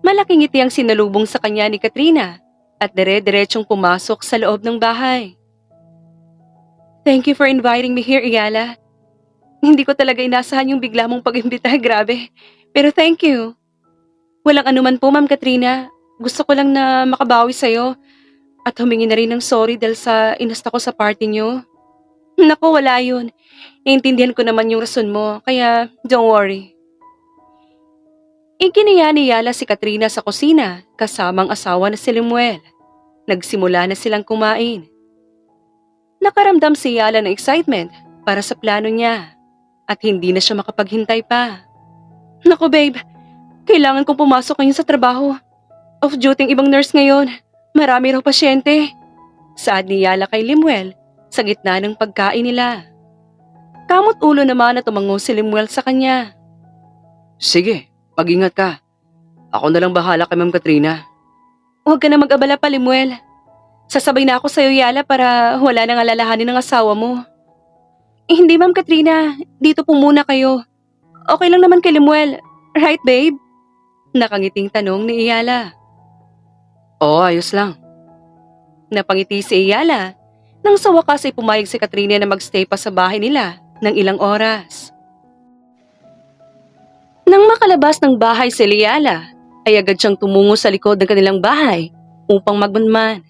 Malaking ngiti ang sinalubong sa kanya ni Katrina at dire-diretsong pumasok sa loob ng bahay. Thank you for inviting me here, Yala. Hindi ko talaga inasahan yung bigla mong pag-imbita, grabe. Pero thank you. Walang anuman po, Ma'am Katrina. Gusto ko lang na makabawi sa'yo at humingi na rin ng sorry dahil sa inasta ko sa party niyo. Naku, wala yun. Naintindihan ko naman yung rason mo, kaya don't worry. Ikiniya ni Yala si Katrina sa kusina kasamang asawa na si Lemuel. Nagsimula na silang kumain. Nakaramdam si Yala ng excitement para sa plano niya at hindi na siya makapaghintay pa. Naku babe, kailangan kong pumasok ngayon sa trabaho. Off-duty ang ibang nurse ngayon. Marami raw pasyente. Saad ni Yala kay Lemuel sa gitna ng pagkain nila. Kamot ulo naman na tumango si Lemuel sa kanya. Sige, mag-ingat ka. Ako na lang bahala kay Ma'am Katrina. Huwag ka na mag-abala pa, Lemuel. Sasabay na ako sa'yo, Yala, para wala nang alalahanin ng asawa mo. Hindi, Ma'am Katrina. Dito po muna kayo. Okay lang naman kay Lemuel. Right, babe? Nakangiting tanong ni Yala. Oo, ayos lang. Napangiti si Yala nang sa wakas ay pumayag si Katrina na magstay pa sa bahay nila ng ilang oras. Nang makalabas ng bahay si Yala, ay agad siyang tumungo sa likod ng kanilang bahay upang magmanman.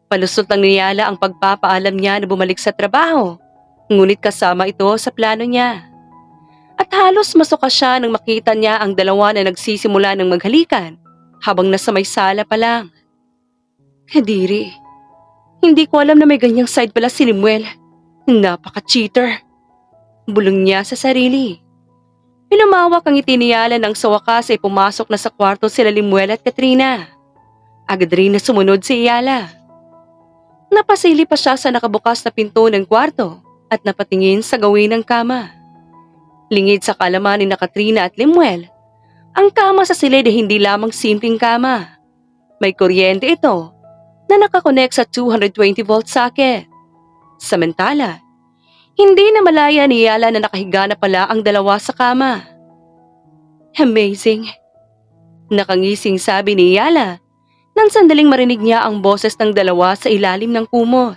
Palusot lang ni Yala ang pagpapaalam niya na bumalik sa trabaho, ngunit kasama ito sa plano niya. At halos masuka siya nang makita niya ang dalawa na nagsisimula ng maghalikan habang nasa may sala pa lang. Kadiri, hindi ko alam na may ganyang side pala si Lemuel. Napaka-cheater. Bulong niya sa sarili. Pinamawak ang ngiti ni Yala nang sa wakas ay pumasok na sa kwarto sila Lemuel at Katrina. Agad rin na sumunod si Yala. Napasili pa siya sa nakabukas na pinto ng kwarto at napatingin sa gawin ng kama. Lingid sa kaalaman ni Katrina at Limuel, ang kama sa silid ay hindi lamang simpleng kama. May kuryente ito na nakakonek sa 220-volt socket. Samantala, hindi na malaya ni Yala na nakahiga na pala ang dalawa sa kama. Amazing. Nakangising sabi ni Yala nang sandaling marinig niya ang boses ng dalawa sa ilalim ng kumot.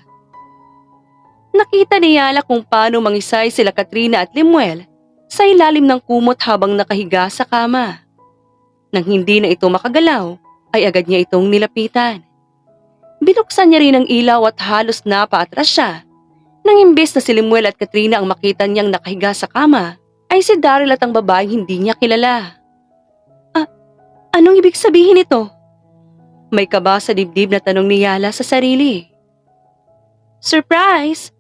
Nakita ni Yala kung paano mangisay sila Katrina at Limuel sa ilalim ng kumot habang nakahiga sa kama. Nang hindi na ito makagalaw, ay agad niya itong nilapitan. Binuksan niya rin ang ilaw at halos napaatras siya. Nang imbes na si Limuel at Katrina ang makita niyang nakahiga sa kama, ay si Daryl at ang babaeng hindi niya kilala. Anong ibig sabihin ito? May kaba sa dibdib na tanong ni Yala sa sarili. Surprise!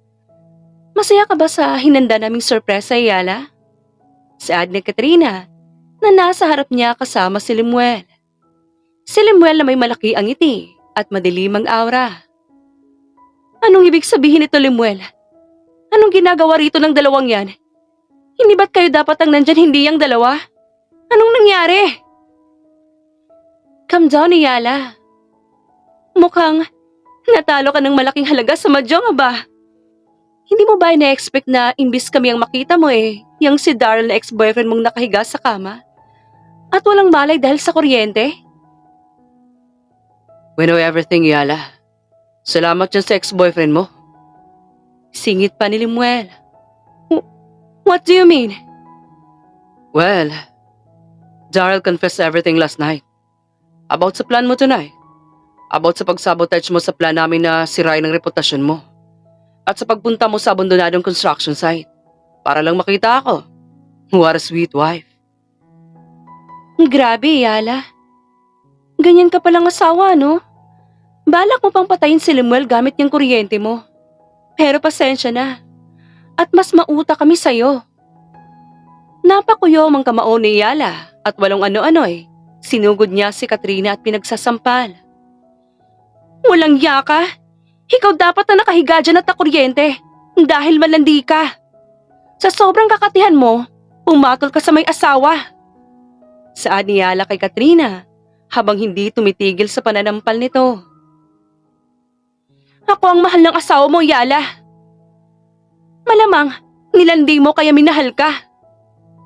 Masaya ka ba sa hinanda naming sorpresa, Yala? Saad ni Katrina na nasa harap niya kasama si Limuel. Si Limuel na may malaki ang ngiti at madilim ang aura. Anong ibig sabihin nito, Limuel? Anong ginagawa rito ng dalawang yan? Hindi ba't kayo dapat ang nandyan hindi ang dalawa? Anong nangyari? Calm down, Yala. Mukhang natalo ka ng malaking halaga sa mahjong, ba? Hindi mo ba ina-expect na imbis kami ang makita mo yung si Daryl na ex-boyfriend mong nakahiga sa kama? At walang malay dahil sa kuryente? We know everything, Yala. Salamat dyan sa ex-boyfriend mo. Singit pa ni Limuel. What do you mean? Well, Daryl confessed everything last night. About sa plan mo tonight. About sa pagsabotage mo sa plan namin na sirain ang reputasyon mo. At sa pagpunta mo sa abandonadong construction site. Para lang makita ako. What a sweet wife. Grabe, Yala. Ganyan ka palang asawa, no? Balak mo pang patayin si Limuel gamit yung kuryente mo. Pero pasensya na. At mas mauta kami sa'yo. Napakuyo ang kamao ni Yala at walong ano-ano sinugod niya si Katrina at pinagsasampal. Walang yaka. Ikaw dapat na nakahiga dyan at nakuryente dahil malandi ka. Sa sobrang kakatihan mo, pumatol ka sa may asawa. Saad ni Yala kay Katrina habang hindi tumitigil sa pananampal nito. Ako ang mahal ng asawa mo, Yala. Malamang, nilandi mo kaya minahal ka.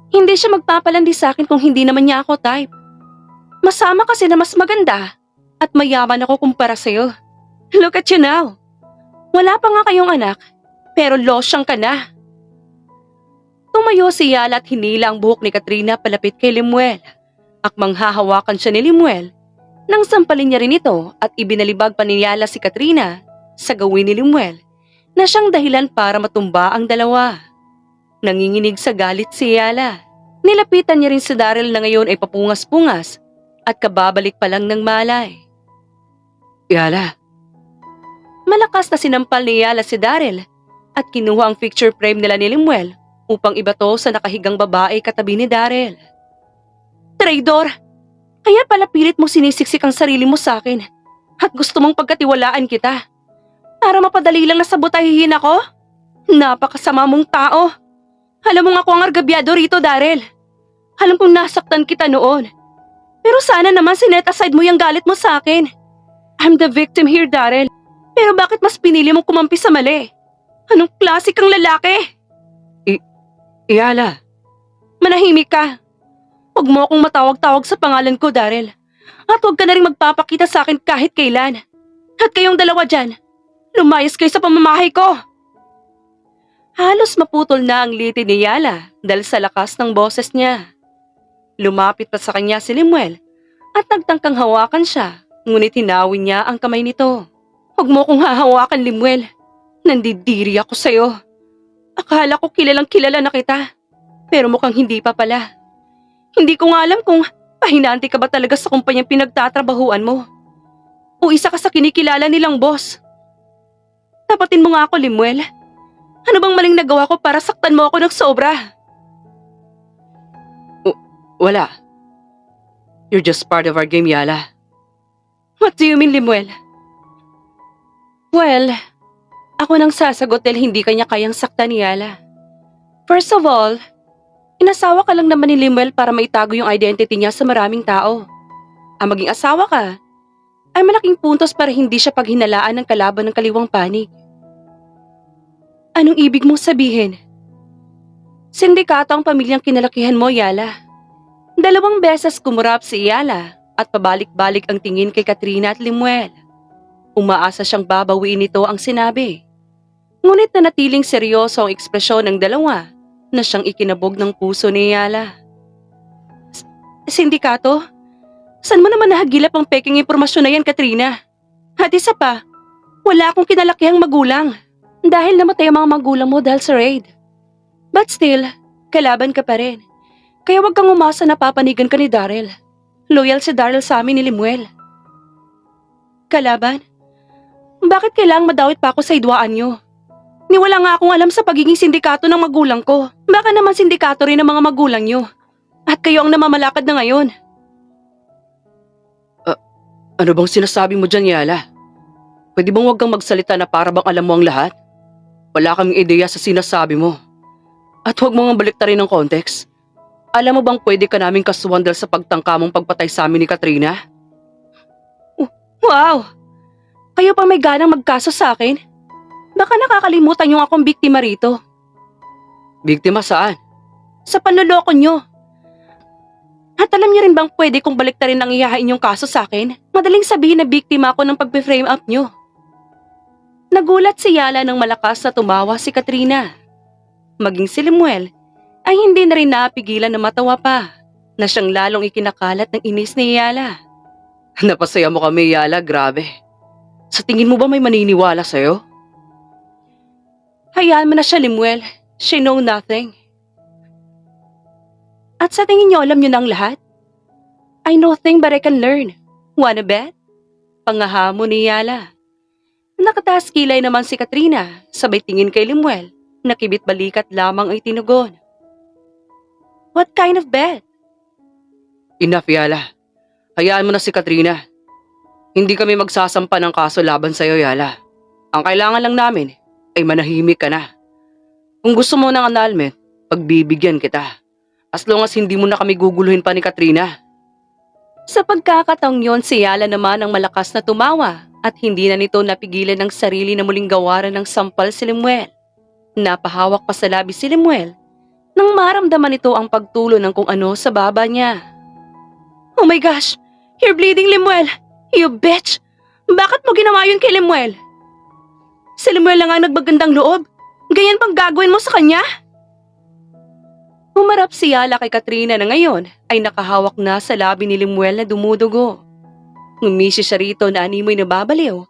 Hindi siya magpapalandi sa akin kung hindi naman niya ako type. Masama kasi na mas maganda at mayaman ako kumpara sa'yo. Look at you now. Wala pa nga kayong anak, pero losyang ka na. Tumayo si Yala at hinila ang buhok ni Katrina palapit kay Limuel. Akmang hahawakan siya ni Limuel nang sampalin niya rin ito at ibinalibag pa ni Yala si Katrina sa gawin ni Limuel na siyang dahilan para matumba ang dalawa. Nanginginig sa galit si Yala. Nilapitan niya rin si Daryl na ngayon ay papungas-pungas at kababalik pa lang ng malay. Yala. Malakas na sinampal ni Yala si Daryl at kinuha ang picture frame nila ni Limuel upang ibato sa nakahigang babae katabi ni Daryl. Traidor! Kaya pala pilit mong sinisiksik ang sarili mo sa akin at gusto mong pagkatiwalaan kita. Para mapadali lang na sabotahihin ako? Napakasama mong tao. Alam mo nga ako ang argabyado rito, Daryl. Alam kong nasaktan kita noon. Pero sana naman sinet aside mo yung galit mo sa akin. I'm the victim here, Daryl. Pero bakit mas pinili mong kumampi sa mali? Anong klase kang lalaki? Yala. Manahimik ka. Huwag mo akong matawag-tawag sa pangalan ko, Daryl. At huwag ka na rin magpapakita sa akin kahit kailan. At kayong dalawa dyan, lumayas kayo sa pamamahay ko. Halos maputol na ang liti ni Yala dahil sa lakas ng boses niya. Lumapit pa sa kanya si Limuel at nagtangkang hawakan siya, ngunit hinawin niya ang kamay nito. Huwag mo kong hahawakan, Limuel. Nandidiri ako sa'yo. Akala ko kilalang kilala na kita, pero mukhang hindi pa pala. Hindi ko nga alam kung pahinanti ka ba talaga sa kumpanyang pinagtatrabahuan mo. O isa ka sa kinikilala nilang boss. Tapatin mo nga ako, Limuel. Ano bang maling nagawa ko para saktan mo ako ng sobra? Wala. You're just part of our game, Yala. What do you mean, Limuel? Well, ako nang sasagot dahil hindi kanya kayang saktan ni Yala. First of all, inasawa ka lang naman ni Limuel para maitago yung identity niya sa maraming tao. Ang maging asawa ka ay malaking puntos para hindi siya paghinalaan ng kalaban ng kaliwang panig. Anong ibig mong sabihin? Sindikato ang pamilyang kinalakihan mo, Yala. 2 beses kumurap si Yala at pabalik-balik ang tingin kay Katrina at Limuel. Umaasa siyang babawiin nito ang sinabi. Ngunit nanatiling seryoso ang ekspresyon ng dalawa na siyang ikinabog ng puso ni Yala. Sindikato? Saan mo naman nahagilap ang peking impormasyon na yan, Katrina? At isa pa, wala akong kinalakihang magulang dahil namatay ang mga magulang mo dahil sa raid. But still, kalaban ka pa rin. Kaya wag kang umasa na papanigan ka ni Daryl. Loyal si Daryl sa amin ni Limuel. Kalaban? Bakit kailangang madawit pa ako sa idwaan niyo? Ni wala nga akong alam sa pagiging sindikato ng magulang ko. Baka naman sindikato rin ng mga magulang niyo. At kayo ang namamalakad na ngayon. Ano bang sinasabi mo dyan, Yala? Pwede bang huwag kang magsalita na para bang alam mo ang lahat? Wala kaming ideya sa sinasabi mo. At huwag mo nga baliktarin ng context. Alam mo bang pwede ka naming kasuhan dahil sa pagtangka mong pagpatay sa amin ni Katrina? Wow! Kayo pa may ganang magkaso sa akin? Baka nakakalimutan yung akong biktima rito. Biktima saan? Sa panloloko nyo. At alam niyo rin bang pwede kong baliktarin ang ihahain yung kaso sa akin? Madaling sabihin na biktima ako ng pagpe-frame up nyo. Nagulat si Yala nang malakas na tumawa si Katrina. Maging si Limuel ay hindi na rin napigilan na matawa pa na siyang lalong ikinakalat ng inis ni Yala. Napasaya mo kami, Yala, grabe. Sa tingin mo ba may maniniwala sa'yo? Hayaan mo na siya, Limuel. She know nothing. At sa tingin niyo alam niyo na ang lahat? I know thing but I can learn. Wanna bet? Pangahamon ni Yala. Nakataas kilay naman si Katrina, sabay tingin kay Limuel, nakibit balikat lamang ay tinugon. What kind of bet? Enough, Yala. Hayaan mo na si Katrina. Hindi kami magsasampa ng kaso laban sa'yo, Yala. Ang kailangan lang namin ay manahimik ka na. Kung gusto mo ng annulment, pagbibigyan kita. As long as hindi mo na kami guguluhin pa ni Katrina. Sa pagkakataong yon, si Yala naman ang malakas na tumawa at hindi na nito napigilan ng sarili na muling gawaran ng sampal si Limuel. Napahawak pa sa labi si Limuel nang maramdaman nito ang pagtulo ng kung ano sa baba niya. Oh my gosh! You're bleeding, Limuel! You bitch! Bakit mo ginawa yun kay Limuel? Si Limuel lang ang nagbagandang loob. Ganyan pang gagawin mo sa kanya? Humarap si Yala kay Katrina na ngayon ay nakahawak na sa labi ni Limuel na dumudugo. Ngumisi siya rito na animoy nababaliw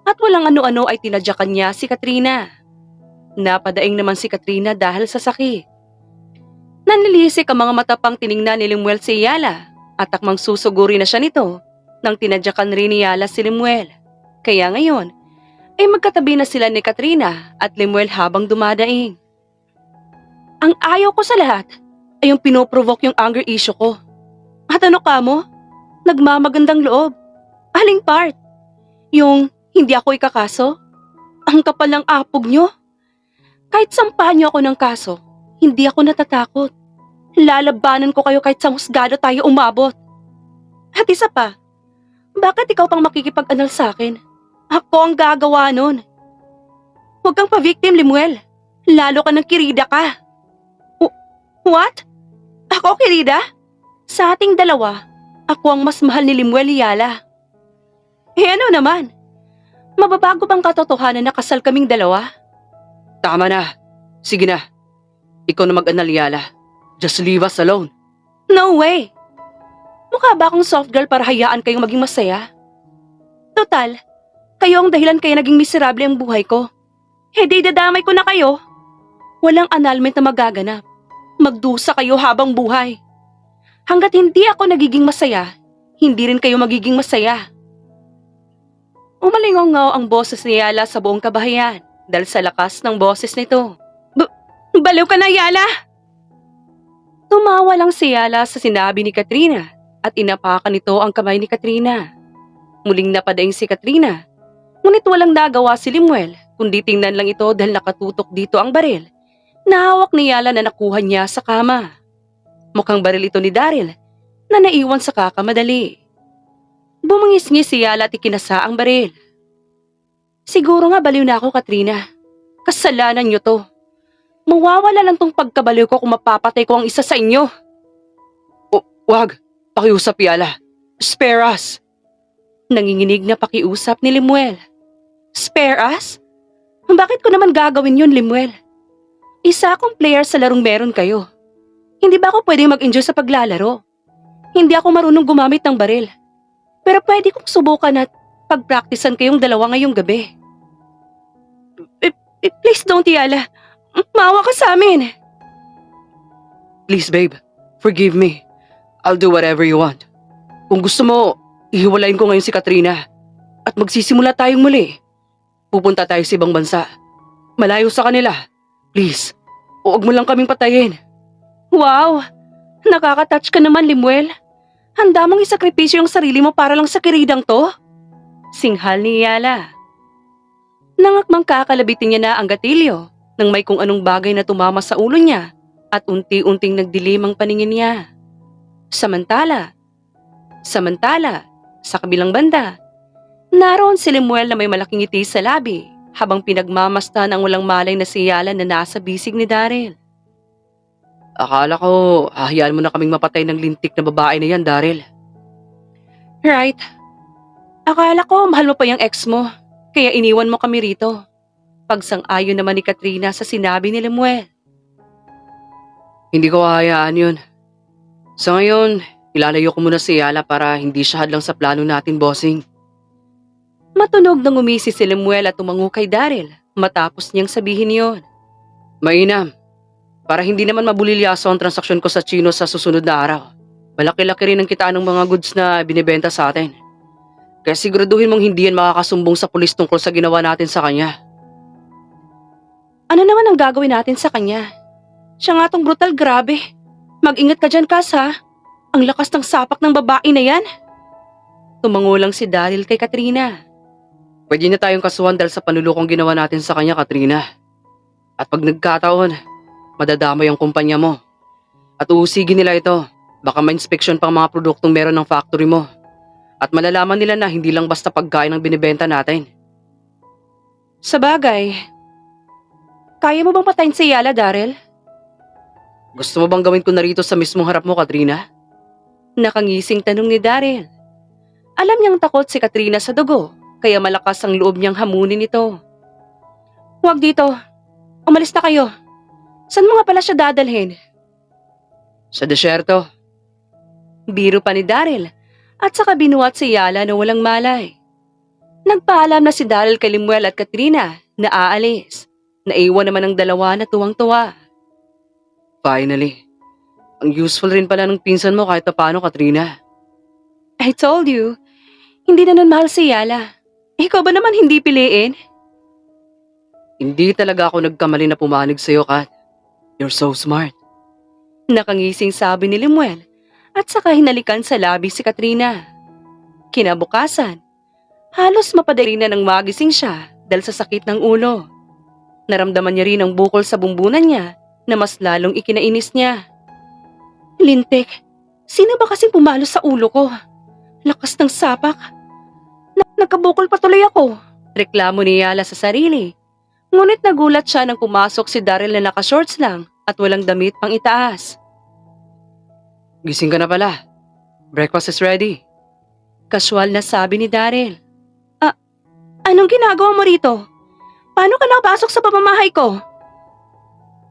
at walang ano-ano ay tinadyakan niya si Katrina. Napadaing naman si Katrina dahil sa sakit. Nanlilisik ang mga matapang tiningnan ni Limuel si Yala at akmang susuguri na siya nito nang tinadyakan rin ni Yala si Limuel. Kaya ngayon ay magkatabi na sila ni Katrina at Limuel habang dumadaing. Ang ayaw ko sa lahat ay yung pinoprovoke yung anger issue ko. At ano ka mo? Nagmamagandang loob. Aling part? Yung hindi ako ikakaso? Ang kapal ng apog nyo? Kahit sampahan niyo ako ng kaso, hindi ako natatakot. Lalabanan ko kayo kahit sa husgado tayo umabot. At isa pa, bakit ikaw pang makikipag-anal sa akin? Ako ang gagawa nun. Huwag kang pa-victim, Limuel. Lalo ka ng kirida ka. What? Ako, Kirida? Sa ating dalawa, ako ang mas mahal ni Limuel Yala. Eh ano naman? Mababago bang katotohanan na kasal kaming dalawa? Tama na. Sige na. Ikaw na mag-anal, Yala. Just leave us alone. No way! Mukha ba akong soft girl para hayaan kayong maging masaya? Total, kayo ang dahilan kaya naging miserable ang buhay ko. Eh di dadamay ko na kayo. Walang annulment na magaganap. Magdusa kayo habang buhay. Hanggat hindi ako nagiging masaya, hindi rin kayo magiging masaya. Umalingaw ang boses ni Yala sa buong kabahayan dahil sa lakas ng boses nito. Baliw ka na, Yala! Tumawa lang si Yala sa sinabi ni Katrina at inapakan nito ang kamay ni Katrina. Muling napadaing si Katrina Ngunit walang nagawa si Limuel, kundi tingnan lang ito dahil nakatutok dito ang baril na hawak ni Yala na nakuha niya sa kama. Mukhang baril ito ni Daryl na naiwan sa kakamadali. Bumangis-ngis si Yala at ikinasa ang baril. Siguro nga baliw na ako, Katrina. Kasalanan niyo to. Mawawala lang tong pagkabaliw ko kung mapapatay ko ang isa sa inyo. Wag, pakiusap Yala. Spare us. Nanginginig na pakiusap ni Limuel. Spare us? Bakit ko naman gagawin yun, Limuel? Isa akong player sa larong meron kayo. Hindi ba ako pwedeng mag-enjoy sa paglalaro? Hindi ako marunong gumamit ng baril. Pero pwede kong subukan at pagpraktisan kayong dalawa ngayong gabi. Please don't, Yala. Maawa ka sa amin. Please babe, forgive me. I'll do whatever you want. Kung gusto mo, ihiwalayin ko ngayon si Katrina. At magsisimula tayong muli. Pupunta tayo sa ibang bansa. Malayo sa kanila. Please, huwag mo lang kaming patayin. Wow! Nakaka-touch ka naman, Limuel. Handa mong isakripisyo yung sarili mo para lang sa kiridang to? Singhal ni Yala. Nangakmang kakalabitin niya na ang gatilyo nang may kung anong bagay na tumama sa ulo niya at unti-unting nagdilim ang paningin niya. Samantala, sa kabilang banda, naroon si Limuel na may malaking ngiti sa labi habang pinagmamastan ang walang malay na si Yala na nasa bisig ni Daryl. Akala ko, hahayaan mo na kaming mapatay ng lintik na babae na yan, Daryl. Right. Akala ko mahal mo pa yung ex mo, kaya iniwan mo kami rito. Pagsang-ayon naman ni Katrina sa sinabi ni Limuel. Hindi ko hahayaan yun. Sa ngayon, ilalayo ko muna si Yala para hindi siya hadlang sa plano natin, bossing. Matunog nang umisi si Limuel at tumango kay Daryl matapos niyang sabihin yon. Mainam, para hindi naman mabulilyaso ang transaksyon ko sa Chino sa susunod na araw. Malaki-laki rin ang kitaan ng mga goods na binibenta sa atin. Kaya siguraduhin mong hindi yan makakasumbong sa pulis tungkol sa ginawa natin sa kanya. Ano naman ang gagawin natin sa kanya? Siya nga tong brutal, grabe. Mag-ingat ka dyan, Kas, ha? Ang lakas ng sapak ng babae na yan. Tumango lang si Daryl kay Katrina. Pwede na tayong kasuhan dahil sa panulukong ginawa natin sa kanya, Katrina. At pag nagkataon, madadamay ang kumpanya mo. At uusigin nila ito. Baka ma-inspection pang mga produktong meron ng factory mo. At malalaman nila na hindi lang basta pagkain ang binibenta natin. Sa bagay, kaya mo bang patayin si Yala, Daryl? Gusto mo bang gawin ko na rito sa mismong harap mo, Katrina? Nakangising tanong ni Daryl. Alam niyang takot si Katrina sa dugo, kaya malakas ang loob niyang hamunin ito. Huwag dito. Umalis na kayo. Saan mo nga pala siya dadalhin? Sa desyerto. Biro pa ni Daryl at saka binuhat si Yala na walang malay. Nagpaalam na si Daryl kay Limuel at Katrina na aalis. Naiwan naman ang dalawa na tuwang-tuwa. Finally. Ang useful rin pala ng pinsan mo kahit paano, Katrina. I told you, hindi na nun mahal si Yala. Ikaw ba naman hindi piliin? Hindi talaga ako nagkamali na pumanig sa'yo, Kat. You're so smart. Nakangising sabi ni Limuel at saka hinalikan sa labi si Katrina. Kinabukasan, halos mapadali na nang magising siya dahil sa sakit ng ulo. Naramdaman niya rin ang bukol sa bumbunan niya na mas lalong ikinainis niya. Lintik, sino ba kasing pumalo sa ulo ko? Lakas ng sapak. Nagkabukol patuloy ako. Reklamo ni Yala sa sarili. Ngunit nagulat siya nang pumasok si Daryl na naka-shorts lang at walang damit pang itaas. Gising ka na pala. Breakfast is ready. Casual na sabi ni Daryl. Anong ginagawa mo rito? Paano ka nakapasok sa pamamahay ko?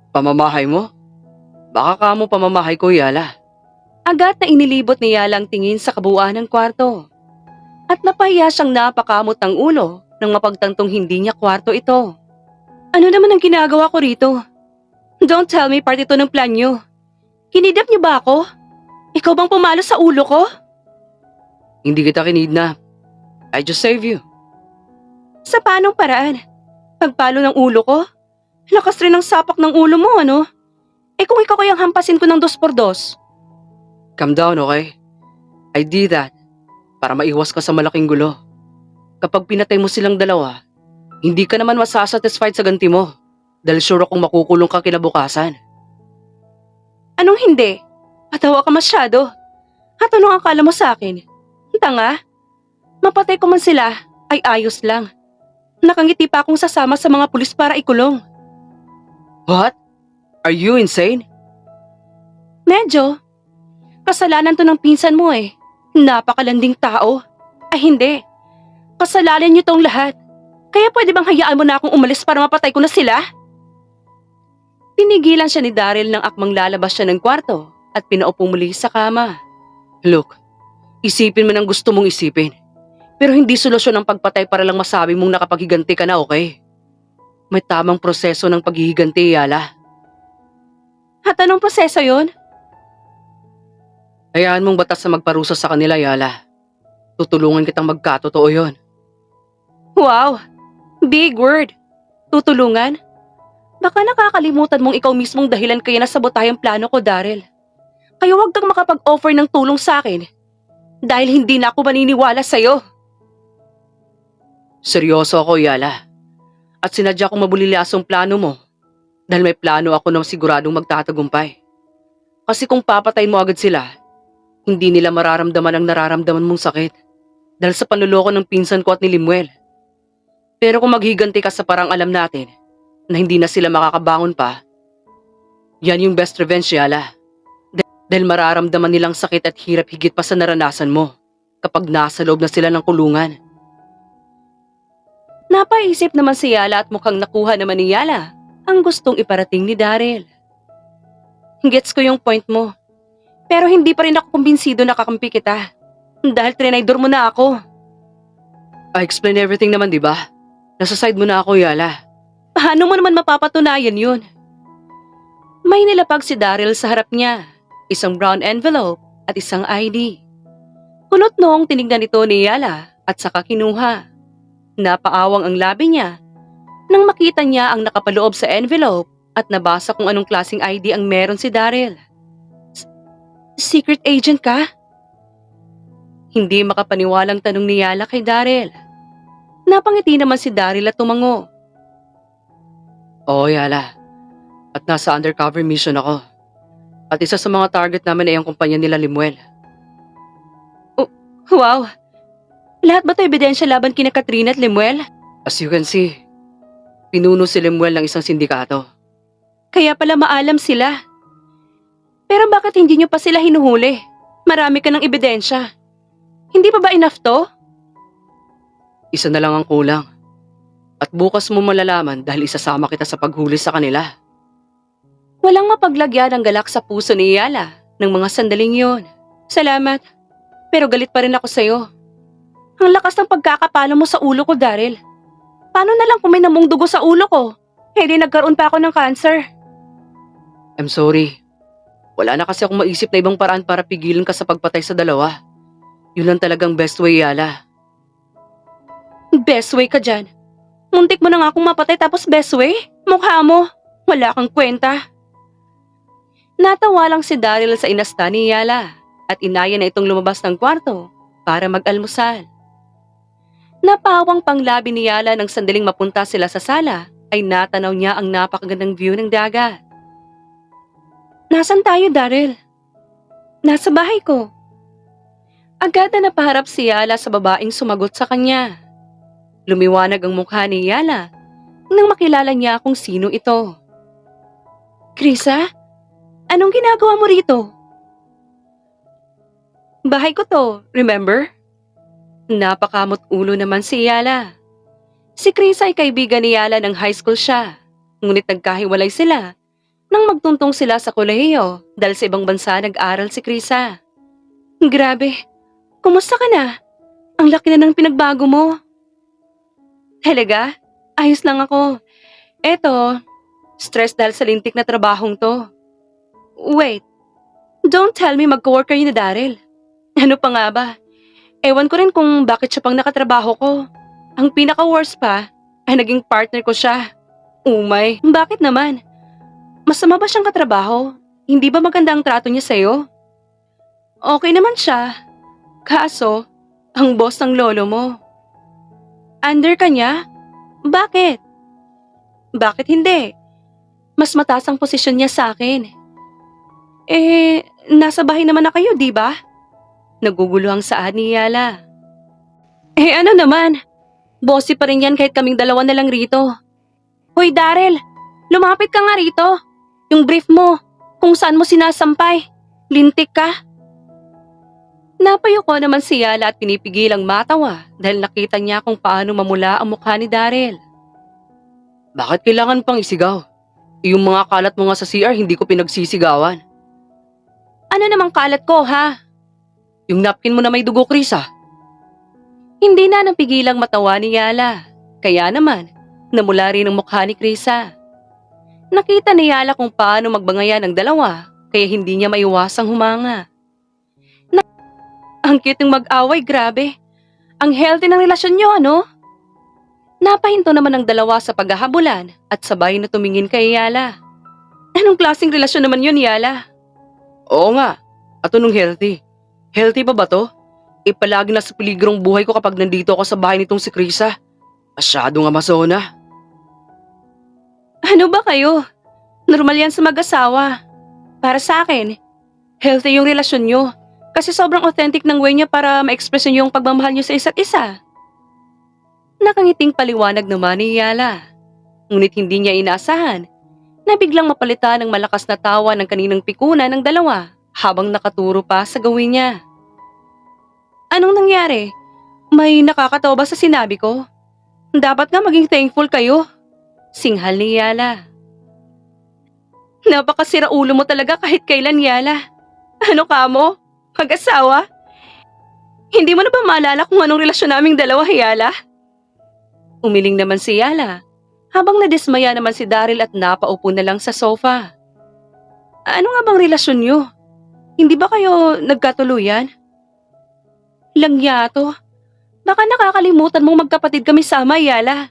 Pamamahay mo? Baka ka mo pamamahay ko, Yala. Agad na inilibot ni Yala ang tingin sa kabuuan ng kwarto. At napahiya siyang napakamot ng ulo nang mapagtantong hindi niya kwarto ito. Ano naman ang ginagawa ko rito? Don't tell me part ito ng plan niyo. Kinidnap niyo ba ako? Ikaw bang pumalo sa ulo ko? Hindi kita kinidnap. I just saved you. Sa paanong paraan? Pagpalo ng ulo ko? Lakas rin ang sapak ng ulo mo, ano? Kung ikaw kayang hampasin ko ng 2x2? Calm down, okay? I did that para maiwas ka sa malaking gulo. Kapag pinatay mo silang dalawa, hindi ka naman masasatisfied sa ganti mo. Dahil sure akong makukulong ka kinabukasan. Anong hindi? Patawa ka masyado. At anong akala mo sa akin? Tanga? Mapatay ko man sila, ay ayos lang. Nakangiti pa akong sasama sa mga pulis para ikulong. What? Are you insane? Medyo. Kasalanan to ng pinsan mo eh. Napakalanding tao. Ay hindi. Kasalanan niyo tong lahat. Kaya pwede bang hayaan mo na akong umalis para mapatay ko na sila? Pinigilan siya ni Daryl nang akmang lalabas siya ng kwarto at pinaupo muli sa kama. Look, isipin mo ng gusto mong isipin. Pero hindi solusyon ang pagpatay para lang masabi mong nakapaghiganti ka na, okay? May tamang proseso ng paghihiganti, Yala. At anong proseso yon? Hayaan mong batas na magparusa sa kanila, Yala. Tutulungan kitang magkatotoo yon. Wow! Big word. Tutulungan? Baka nakakalimutan mong ikaw mismong dahilan kaya nasabotay ang plano ko, Daryl. Kaya huwag kang makapag-offer ng tulong sa akin. Dahil hindi na ako maniniwala sa'yo. Seryoso ako, Yala. At sinadya kong mabulilasa ang plano mo. Dahil may plano ako na siguradong magtatagumpay. Kasi kung papatay mo agad sila, hindi nila mararamdaman ang nararamdaman mong sakit. Dahil sa panluloko ng pinsan ko at ni Limuel. Pero kung maghiganti ka sa parang alam natin na hindi na sila makakabangon pa, yan yung best revenge, Yala. Dahil mararamdaman nilang sakit at hirap higit pa sa naranasan mo kapag nasa loob na sila ng kulungan. Napaisip naman si Yala at mukhang nakuha naman ni Yala ang gustong iparating ni Daryl. Gets ko yung point mo. Pero hindi pa rin ako kumbinsido na kakampi kita. Dahil trinaydor mo na ako. I explain everything naman, di ba? Nasa side mo na ako, Yala. Paano mo naman mapapatunayan yun? May nilapag si Daryl sa harap niya. Isang brown envelope at isang ID. Kunot noong tinignan ito ni Yala at saka kinuha. Napaawang ang labi niya nang makita niya ang nakapaloob sa envelope at nabasa kung anong klaseng ID ang meron si Daryl. Secret agent ka? Hindi makapaniwalang tanong ni Yala kay Daryl. Napangiti naman si Daryl at tumango. Oo, Yala. At nasa undercover mission ako. At isa sa mga target namin ay ang kumpanya nila Limuel. Wow! Lahat ba ito ebidensya laban kina Katrina at Limuel? As you can see, pinuno si Limuel ng isang sindikato. Kaya pala maalam sila. Pero bakit hindi nyo pa sila hinuhuli? Marami ka ng ebidensya. Hindi pa ba enough to? Isa na lang ang kulang. At bukas mo malalaman dahil isasama kita sa paghuli sa kanila. Walang mapaglagyan ng galak sa puso ni Yala ng mga sandaling yon. Salamat. Pero galit pa rin ako sa'yo. Ang lakas ng pagkakapalo mo sa ulo ko, Daryl. Paano na lang kung may namong dugo sa ulo ko? Eh di nagkaroon pa ako ng cancer. I'm sorry. Wala na kasi akong maisip na ibang paraan para pigilan ka sa pagpatay sa dalawa. Yun lang talagang best way, Yala. Best way ka dyan. Muntik mo na nga akong mapatay tapos best way? Mukha mo. Wala kang kwenta. Natawa lang si Daryl sa inasta ni Yala at inaya na itong lumabas ng kwarto para mag-almusal. Napawang panglabi ni Yala nang sandaling mapunta sila sa sala ay natanaw niya ang napakagandang view ng dagat. Nasaan tayo, Daryl? Nasa bahay ko. Agad na napaharap si Yala sa babaeng sumagot sa kanya. Lumiwanag ang mukha ni Yala nang makilala niya kung sino ito. Krisa? Anong ginagawa mo rito? Bahay ko to, remember? Napakamot ulo naman si Yala. Si Krisa ay kaibigan ni Yala ng high school siya. Ngunit nagkahiwalay sila nang magtuntong sila sa kolehiyo dahil sa ibang bansa nag-aral si Krisa. Grabe, kumusta ka na? Ang laki na ng pinagbago mo. Talaga? Ayos lang ako. Eto, stress dahil sa lintik na trabahong to. Wait, don't tell me mag-cowork kayo ni Daryl. Ano pa nga ba? Ewan ko rin kung bakit siya pang nakatrabaho ko. Ang pinaka-worst pa ay naging partner ko siya. Umay, bakit naman? Masama ba siyang katrabaho? Hindi ba maganda ang trato niya sa'yo? Okay naman siya. Kaso, ang boss ng lolo mo. Under ka niya? Bakit? Bakit hindi? Mas mataas ang posisyon niya sa akin. Nasa bahay naman na kayo, di ba? Nagugulo ang saad ni Yala. Ano naman? Bossy pa rin yan kahit kaming dalawa na lang rito. Hoy Daryl, lumapit ka nga rito. Yung brief mo, kung saan mo sinasampay. Lintik ka. Napayuko naman si Yala at pinipigilang matawa dahil nakita niya kung paano mamula ang mukha ni Daryl. Bakit kailangan pang isigaw? Yung mga kalat mo nga sa CR hindi ko pinagsisigawan. Ano namang kalat ko, ha? Yung napkin mo na may dugo, Chris ah. Hindi na napigilang matawa ni Yala. Kaya naman, namula rin ang mukha ni Krisa. Nakita ni Yala kung paano magbangayan ang dalawa, kaya hindi niya maiwasang humanga. Ang cute ng mag-away, grabe. Ang healthy ng relasyon niyo, ano? Napahinto naman ang dalawa sa paghahabulan at sabay na tumingin kay Yala. Anong klaseng relasyon naman yun, Yala? Oo nga. At anong healthy? Healthy pa ba to? Palagi na sa peligrong buhay ko kapag nandito ako sa bahay nitong si Krisa. Masyado nga masona. Ano ba kayo? Normal yan sa mag-asawa. Para sa akin, healthy yung relasyon niyo. Kasi sobrang authentic ng way niya para ma-express niyo yung pagmamahal niyo sa isa't isa. Nakangiting paliwanag naman ni Yala. Ngunit hindi niya inaasahan na biglang mapalitan ng malakas na tawa ng kaninang pikunan ng dalawa habang nakaturo pa sa gawin niya. Anong nangyari? May nakakatawa ba sa sinabi ko? Dapat nga maging thankful kayo. Singhal ni Yala. Napakasira ulo mo talaga kahit kailan, Yala. Ano ka mo? Mag-asawa? Hindi mo na ba maalala kung anong relasyon naming dalawa, Yala? Umiling naman si Yala habang nadismaya naman si Daryl at napaupo na lang sa sofa. Ano nga bang relasyon niyo? Hindi ba kayo nagkatuluyan? Langyato. Baka nakakalimutan mong magkapatid kami sama, Yala.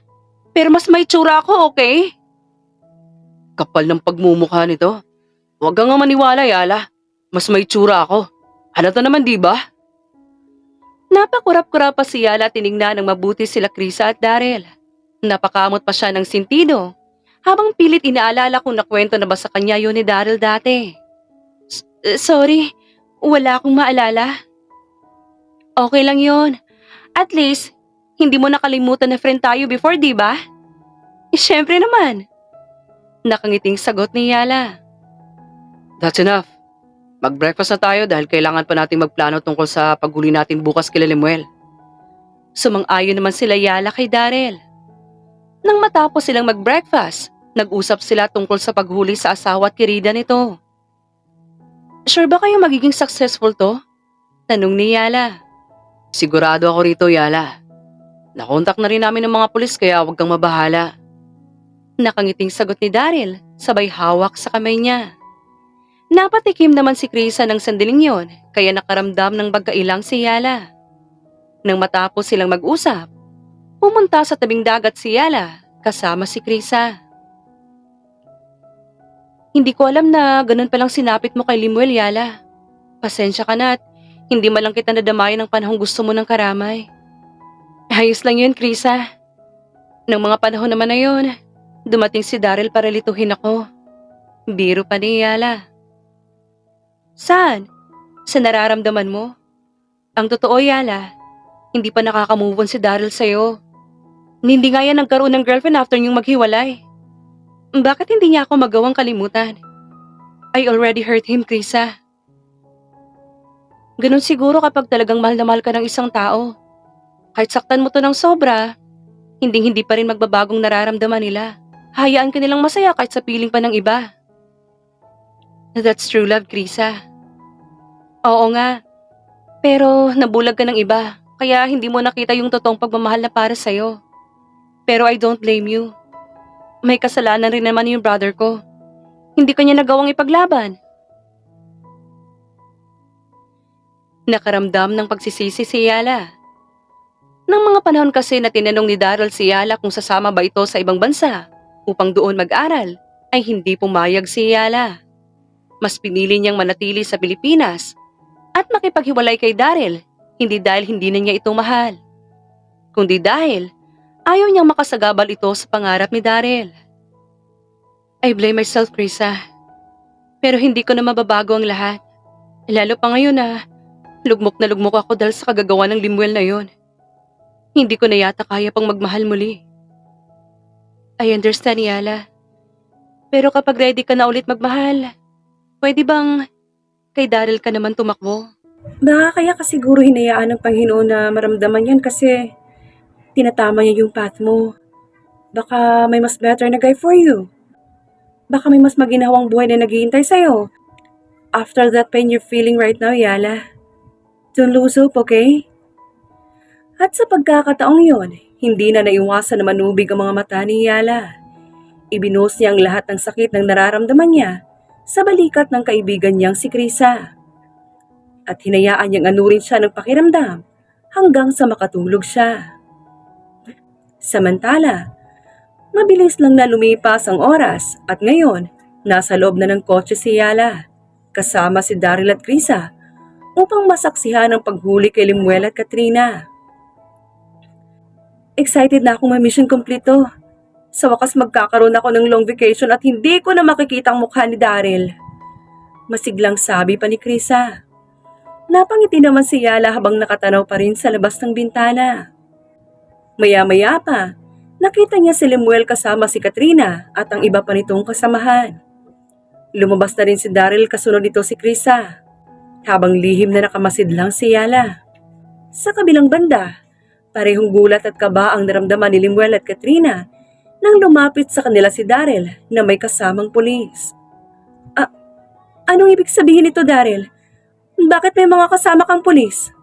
Pero mas may tsura ako, okay? Kapal ng pagmumukha nito. Huwag kang nga maniwala, Yala. Mas may tsura ako. Halata naman, di ba? Napakurap-kurap pa si Yala tiningnan ng mabuti sila Krisa at Daryl. Napakamot pa siya ng sentido habang pilit inaalala kung nakwento na ba sa kanya yun ni Daryl dati. Sorry, wala akong maalala. Okay lang yun. At least, hindi mo nakalimutan na friend tayo before, di ba? Siyempre naman. Nakangiting sagot ni Yala. That's enough. Mag-breakfast na tayo dahil kailangan pa nating magplano tungkol sa paghuli natin bukas kila Lemuel. Sumang-ayon naman sila Yala kay Daryl. Nang matapos silang mag-breakfast, nag-usap sila tungkol sa paghuli sa asawa at kirida nito. Sure ba kayo magiging successful to? Tanong ni Yala. Sigurado ako rito, Yala. Nakontak na rin namin ng mga pulis kaya huwag kang mabahala. Nakangiting sagot ni Daryl, sabay hawak sa kamay niya. Napatikim naman si Krisa ng sandaling yon, kaya nakaramdam ng pagkailang si Yala. Nang matapos silang mag-usap, pumunta sa tabing dagat si Yala kasama si Krisa. Hindi ko alam na ganun palang sinapit mo kay Lemuel, Yala. Pasensya ka na at hindi man lang kita nadamayan ng panahong gusto mo ng karamay. Ayos lang yun, Krisa. Nang mga panahon naman na yun, dumating si Daryl para lituhin ako. Biro pa ni Yala. Saan? Sa nararamdaman mo? Ang totoo, Yala, hindi pa nakaka-move on si Daryl sa'yo. Hindi nga yan nagkaroon ng girlfriend after niyong maghiwalay. Bakit hindi niya ako magawang kalimutan? I already hurt him, Krisa. Ganun siguro kapag talagang mahal na mahal ka ng isang tao. Kahit saktan mo to ng sobra, hindi pa rin magbabagong nararamdaman nila. Hayaan ka nilang masaya kahit sa piling pa ng iba. That's true love, Krisa. Oo nga. Pero nabulag ka ng iba, kaya hindi mo nakita yung totoong pagmamahal na para sa'yo. Pero I don't blame you. May kasalanan rin naman yung brother ko. Hindi kanya nagawang ipaglaban. Nakaramdam ng pagsisisi si Yala. Nang mga panahon kasi na tinanong ni Daryl si Yala kung sasama ba ito sa ibang bansa upang doon mag-aral, ay hindi pumayag si Yala. Mas pinili niyang manatili sa Pilipinas at makipaghiwalay kay Daryl, hindi dahil hindi na niya ito mahal, kundi dahil Ayaw niyang makasagabal ito sa pangarap ni Daryl. I blame myself, Krisa. Pero hindi ko na mababago ang lahat. Lalo pa ngayon na lugmok ako dahil sa kagagawa ng Limuel na yon. Hindi ko na yata kaya pang magmahal muli. I understand, Yala. Pero kapag ready ka na ulit magmahal, pwede bang kay Daryl ka naman tumakbo? Baka kaya ka siguro hinayaan ng Panginoon na maramdaman yan kasi tinatama niya yung path mo. Baka may mas better na guy for you. Baka may mas maginhawang buhay na naghihintay sa'yo. After that pain you're feeling right now, Yala, don't lose hope, okay? At sa pagkakataong yon, hindi na naiwasan na manubig ang mga mata ni Yala. Ibinuhos niya ang lahat ng sakit ng nararamdaman niya sa balikat ng kaibigan niyang si Krisa. At hinayaan niyang anurin siya ng pakiramdam hanggang sa makatulog siya. Samantala, mabilis lang na lumipas ang oras at ngayon, nasa loob na ng kotse si Yala, kasama si Daryl at Krisa upang masaksihan ang paghuli kay Limuel at Katrina. Excited na akong ma-mission completo. Sa wakas magkakaroon ako ng long vacation at hindi ko na makikita ang mukha ni Daryl. Masiglang sabi pa ni Krisa. Napangiti naman si Yala habang nakatanaw pa rin sa labas ng bintana. Maya-maya pa, nakita niya si Limuel kasama si Katrina at ang iba pa nitong kasamahan. Lumabas na rin si Daryl kasunod nito si Krisa, habang lihim na nakamasid lang si Yala. Sa kabilang banda, parehong gulat at kaba ang naramdaman ni Limuel at Katrina nang lumapit sa kanila si Daryl na may kasamang pulis. Anong ibig sabihin nito, Daryl? Bakit may mga kasama kang pulis?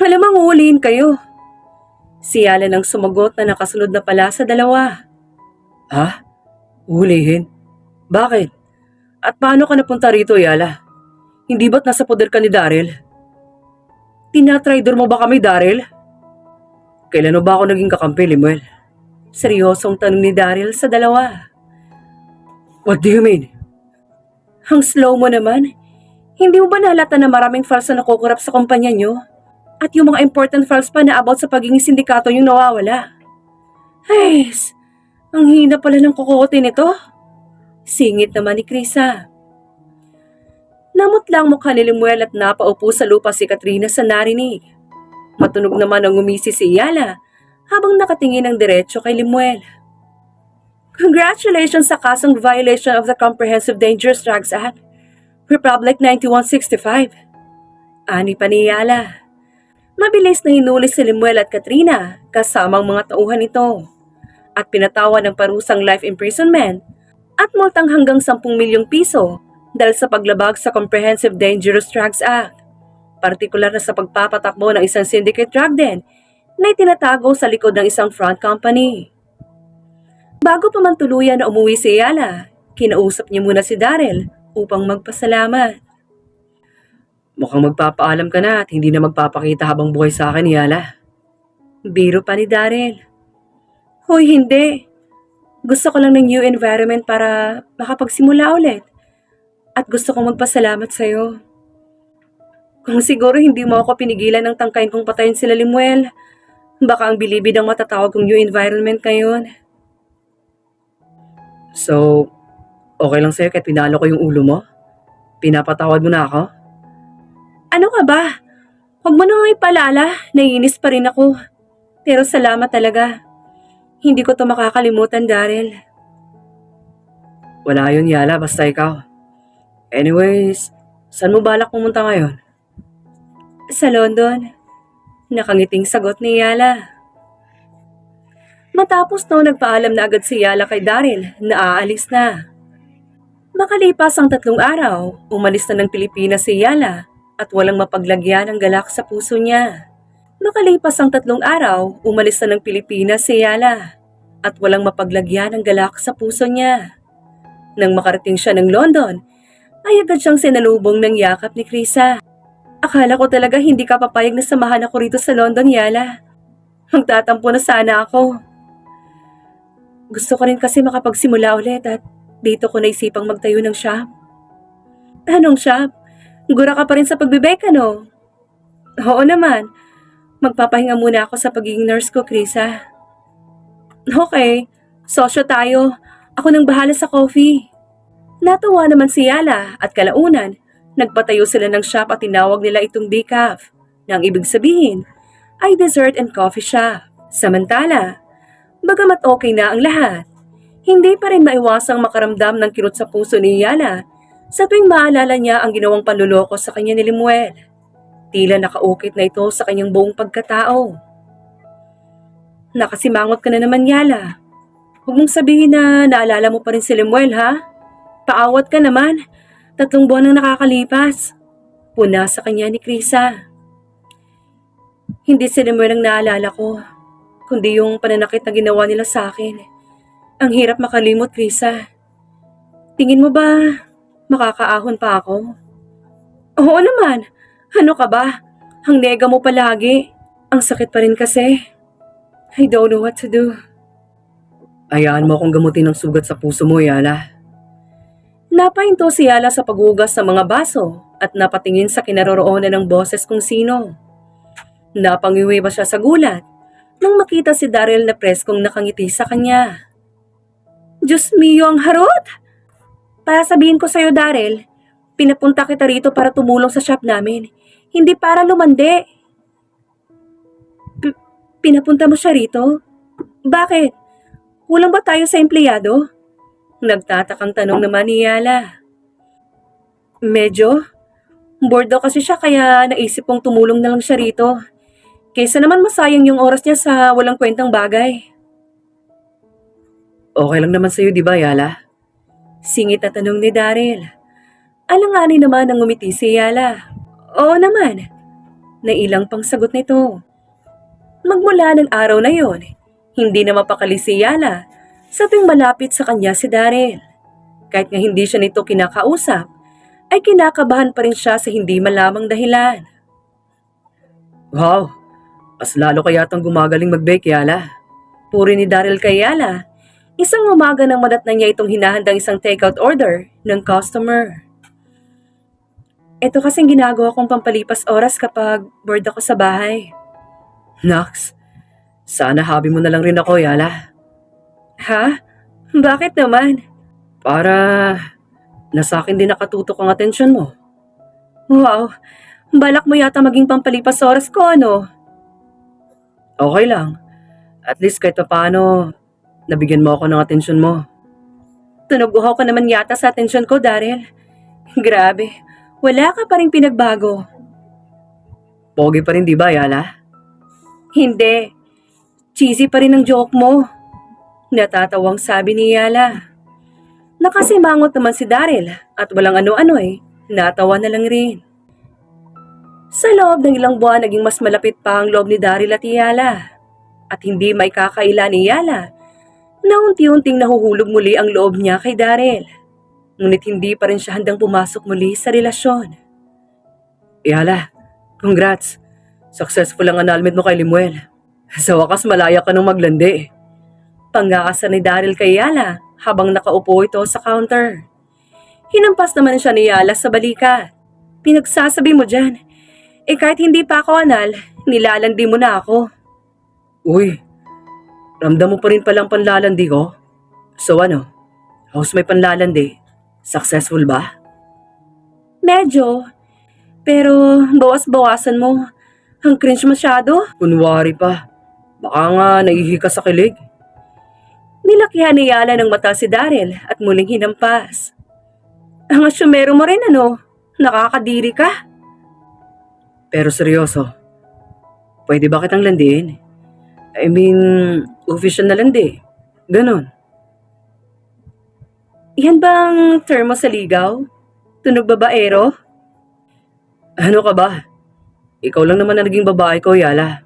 Halamang uhulihin kayo. Si Yala nang sumagot na nakasunod na pala sa dalawa. Ha? Uhulihin? Bakit? At paano ka napunta rito, Yala? Hindi ba't nasa poder ka ni Daryl? Tinatraidor mo ba kami, Daryl? Kailan mo ba ako naging kakampi, Limuel? Seryosong tanong ni Daryl sa dalawa. What do you mean? Ang slow mo naman. Hindi mo ba nahalata na maraming files na nakukurap sa kumpanya nyo? At yung mga important files pa na about sa pagiging sindikato yung nawawala? Ay, ang hina pala ng kukote nito. Singit naman ni Krisa. Namot lang mukha ni Limuel at napaupo sa lupa si Katrina sa narinig. Matunog naman ang umisi si Yala habang nakatingin ng diretsyo kay Limuel. Congratulations sa kasong violation of the Comprehensive Dangerous Drugs Act, Republic 9165. Ani pa ni Yala. Mabilis na hinuli si Limuel at Katrina kasamang mga tauhan nito at pinatawan ng parusang life imprisonment at multang hanggang 10 milyong piso dahil sa paglabag sa Comprehensive Dangerous Drugs Act, partikular na sa pagpapatakbo ng isang syndicate drug den na itinatago sa likod ng isang front company. Bago pa man tuluyan na umuwi si Yala, kinausap niya muna si Daryl upang magpasalamat. Mukhang magpapaalam ka na at hindi na magpapakita habang buhay sa akin, Yala. Biro pa ni Daryl. Hoy, hindi. Gusto ko lang ng new environment para makapagsimula ulit. At gusto kong magpasalamat sa'yo. Kung siguro hindi mo ako pinigilan ng tangkain kong patayin sila Limuel, baka ang bilibid ang matatawag kong new environment ngayon. So, okay lang sa'yo kahit pinalo ko yung ulo mo? Pinapatawad mo na ako? Ano ka ba? Huwag mo nang ipalala, naiinis pa rin ako. Pero salamat talaga. Hindi ko to makakalimutan, Daryl. Wala yun, Yala, basta ikaw. Anyways, saan mo balak pumunta ngayon? Sa London. Nakangiting sagot ni Yala. Matapos nagpaalam na agad si Yala kay Daryl na aalis na. Makalipas ang 3 araw, umalis na ng Pilipinas si Yala at walang mapaglagyan ng galak sa puso niya. Makalipas ang 3 araw, umalis na ng Pilipinas si Yala at walang mapaglagyan ng galak sa puso niya. Nang makarating siya ng London, ay agad siyang sinalubong ng yakap ni Krisa. Akala ko talaga hindi ka papayag na samahan ako rito sa London, Yala. Magtatampo na sana ako. Gusto ko rin kasi makapagsimula ulit at dito ko naisipang magtayo ng shop. Anong shop? Gura ka pa rin sa pagbibeka, no? Oo naman. Magpapahinga muna ako sa pagiging nurse ko, Krisa. Okay, sosyo tayo. Ako nang bahala sa coffee. Natuwa naman si Yala at kalaunan, nagpatayo sila ng shop at tinawag nila itong decaf, na ang ibig sabihin ay dessert and coffee shop. Samantala, bagamat okay na ang lahat, hindi pa rin maiwasang makaramdam ng kirot sa puso ni Yala sa tuwing maalala niya ang ginawang panluloko sa kanya ni Limuel. Tila nakaukit na ito sa kanyang buong pagkatao. Nakasimangot ka na naman, Yala. Huwag mong sabihin na naalala mo pa rin si Limuel, ha? Paawat ka naman. 3 buwan nang nakakalipas. Puna sa kanya ni Krisa. Hindi si Limuel ang naalala ko, kundi yung pananakit na ginawa nila sa akin. Ang hirap makalimot, Krisa. Tingin mo ba makakaahon pa ako? Oo naman. Ano ka ba? Ang nega mo palagi. Ang sakit pa rin kasi. I don't know what to do. Hayaan mo akong gamutin ang sugat sa puso mo, Yala. Napahinto si Yala sa paghugas ng mga baso at napatingin sa kinaroroonan ng boses kung sino. Napangiwi ba siya sa gulat nang makita si Daryl na preskong nakangiti sa kanya. Diyos mio, ang harot! Para sabihin ko sa'yo, Daryl, pinapunta kita rito para tumulong sa shop namin, hindi para lumandi. Pinapunta mo siya rito? Bakit? Kulang ba tayo sa empleyado? Nagtatakang tanong naman ni Yala. Medyo. Bored daw kasi siya kaya naisip kong tumulong na lang siya rito. Kaysa naman masayang yung oras niya sa walang kwentang bagay. Okay lang naman sa'yo, di ba, Yala? Singit na tanong ni Daryl. Alanganin naman ang ngumiti si Yala. Oo naman. Nailang pang sagot nito. Magmula ng araw na yon, hindi na mapakali si Yala sa tuwing malapit sa kanya si Daryl. Kahit nga hindi siya nito kinakausap, ay kinakabahan pa rin siya sa hindi malamang dahilan. Wow, mas lalo ka yatang gumagaling mag-bake, Yala. Puri ni Daryl kay Yala, isang umaga nang madat na niya itong hinahandang isang takeout order ng customer. Ito kasing ginagawa kong pampalipas oras kapag bored ako sa bahay. Nax, sana habi mo na lang rin ako, Yala. Ha? Bakit naman? Para nasa akin din nakatutok ang atensyon mo. Wow, balak mo yata maging pampalipas oras ko, ano? Okay lang. At least kahit paano, nabigyan mo ako ng atensyon mo. Tunog-uhaw ka naman yata sa atensyon ko, Daryl. Grabe, wala ka pa rin pinagbago. Pogi pa rin, di ba, Yala? Hindi, cheesy pa rin ang joke mo. Natatawang sabi ni Yala. Nakasimangot naman si Daryl at walang ano-ano natawa na lang rin. Sa loob ng ilang buwan naging mas malapit pa ang loob ni Daryl at Yala. At hindi may kakaila ni Yala na unti-unting nahuhulog muli ang loob niya kay Daryl. Ngunit hindi pa rin siya handang pumasok muli sa relasyon. Yala, congrats. Successful ang annulment mo kay Limuel. Sa wakas malaya ka nang maglandi. Pangakasa ni Daryl kay Yala habang nakaupo ito sa counter. Hinampas naman siya ni Yala sa balikat. Pinagsasabi mo dyan, kahit hindi pa ako anal, nilalandi mo na ako. Uy, ramdam mo pa rin palang panlalandi ko? So ano, how's may panlalandi? Successful ba? Medyo, pero bawas-bawasan mo. Ang cringe masyado. Kunwari pa. Baka nga naihi ka sa kilig. Nilakyan ni Yala ng mata si Daryl at muling hinampas. Ang asyumero mo rin, ano? Nakakadiri ka. Pero seryoso, pwede ba kitang landiin? I mean, official na landi. Ganon. Yan bang termo sa ligaw? Tunog babaero? Ano ka ba? Ikaw lang naman na naging babae ko, Yala.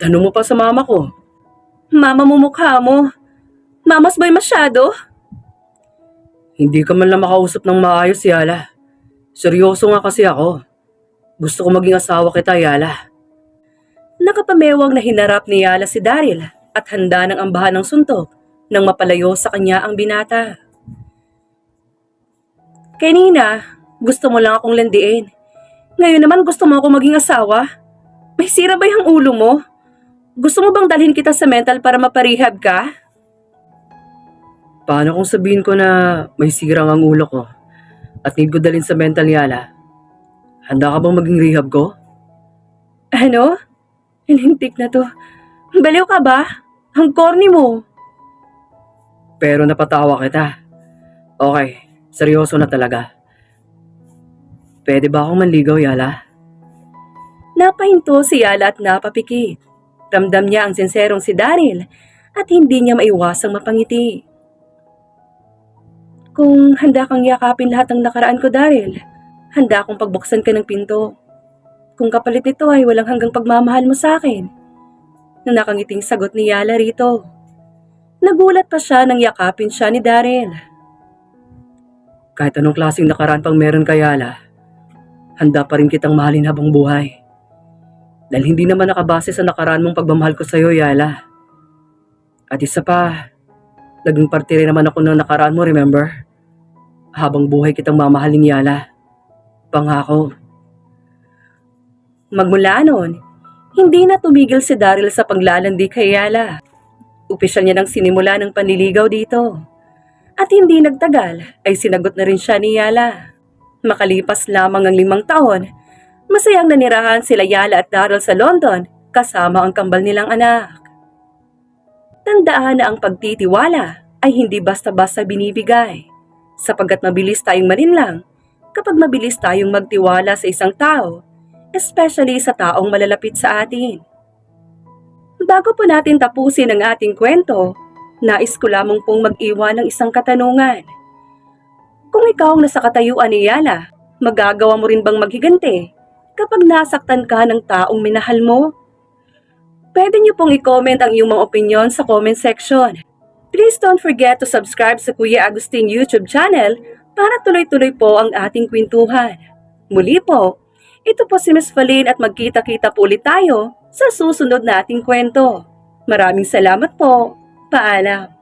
Tanong mo pa sa mama ko. Mama mo mukha mo. Mamas boy masyado? Hindi ka man lang makausap ng maayos, Yala. Seryoso nga kasi ako. Gusto ko maging asawa kita, Yala. Nakapamewang na hinarap ni Yala si Daryl at handa ng ambahan ng suntok nang mapalayo sa kanya ang binata. Kanina, gusto mo lang akong landiin. Ngayon naman gusto mo ako maging asawa? May sira ba yung ulo mo? Gusto mo bang dalhin kita sa mental para maparehab ka? Paano kung sabihin ko na may sirang ang ulo ko at need ko dalhin sa mental, Yala? Handa ka bang maging rehab ko? Ano? Hinintik na to. Baliw ka ba? Ang corny mo. Pero napatawa kita. Okay, seryoso na talaga. Pwede ba akong manligaw, Yala? Napahinto si Yala at napapikit. Ramdam niya ang sinserong si Daryl at hindi niya maiwasang mapangiti. Kung handa kang yakapin lahat ng nakaraan ko, Daryl, handa akong pagbuksan ka ng pinto. Kung kapalit ito ay walang hanggang pagmamahal mo sa akin. Nakangiting sagot ni Yala rito. Nagulat pa siya nang yakapin siya ni Daryl. Kahit anong klaseng nakaraan pang meron ka, Yala, handa pa rin kitang mahalin habang buhay. Dahil hindi naman nakabase sa nakaraan mong pagmamahal ko sa'yo, Yala. At isa pa, naging parte rin naman ako ng nakaraan mo, remember? Habang buhay kitang mamahalin, Yala. Pangako. Magmula noon, hindi na tumigil si Daryl sa paglalandi kay Yala. Opisyal niya nang sinimula ng panliligaw dito. At hindi nagtagal ay sinagot na rin siya ni Yala. Makalipas lamang ang 5 taon, masayang nanirahan sila Yala at Daryl sa London kasama ang kambal nilang anak. Tandaan na ang pagtitiwala ay hindi basta-basta binibigay, sapagkat mabilis tayong malinlang kapag mabilis tayong magtiwala sa isang tao, especially sa taong malalapit sa atin. Bago po natin tapusin ang ating kwento, nais ko lamang pong mag-iwan ng isang katanungan. Kung ikaw ang nasa katayuan ni Yala, magagawa mo rin bang maghiganti kapag nasaktan ka ng taong minahal mo? Pwede niyo pong i-comment ang iyong mga opinion sa comment section. Please don't forget to subscribe sa Kuya Agustin YouTube channel para tuloy-tuloy po ang ating kwentuhan. Muli po, ito po si Miss Falin at magkita-kita po ulit tayo sa susunod nating kwento. Maraming salamat po. Paalam.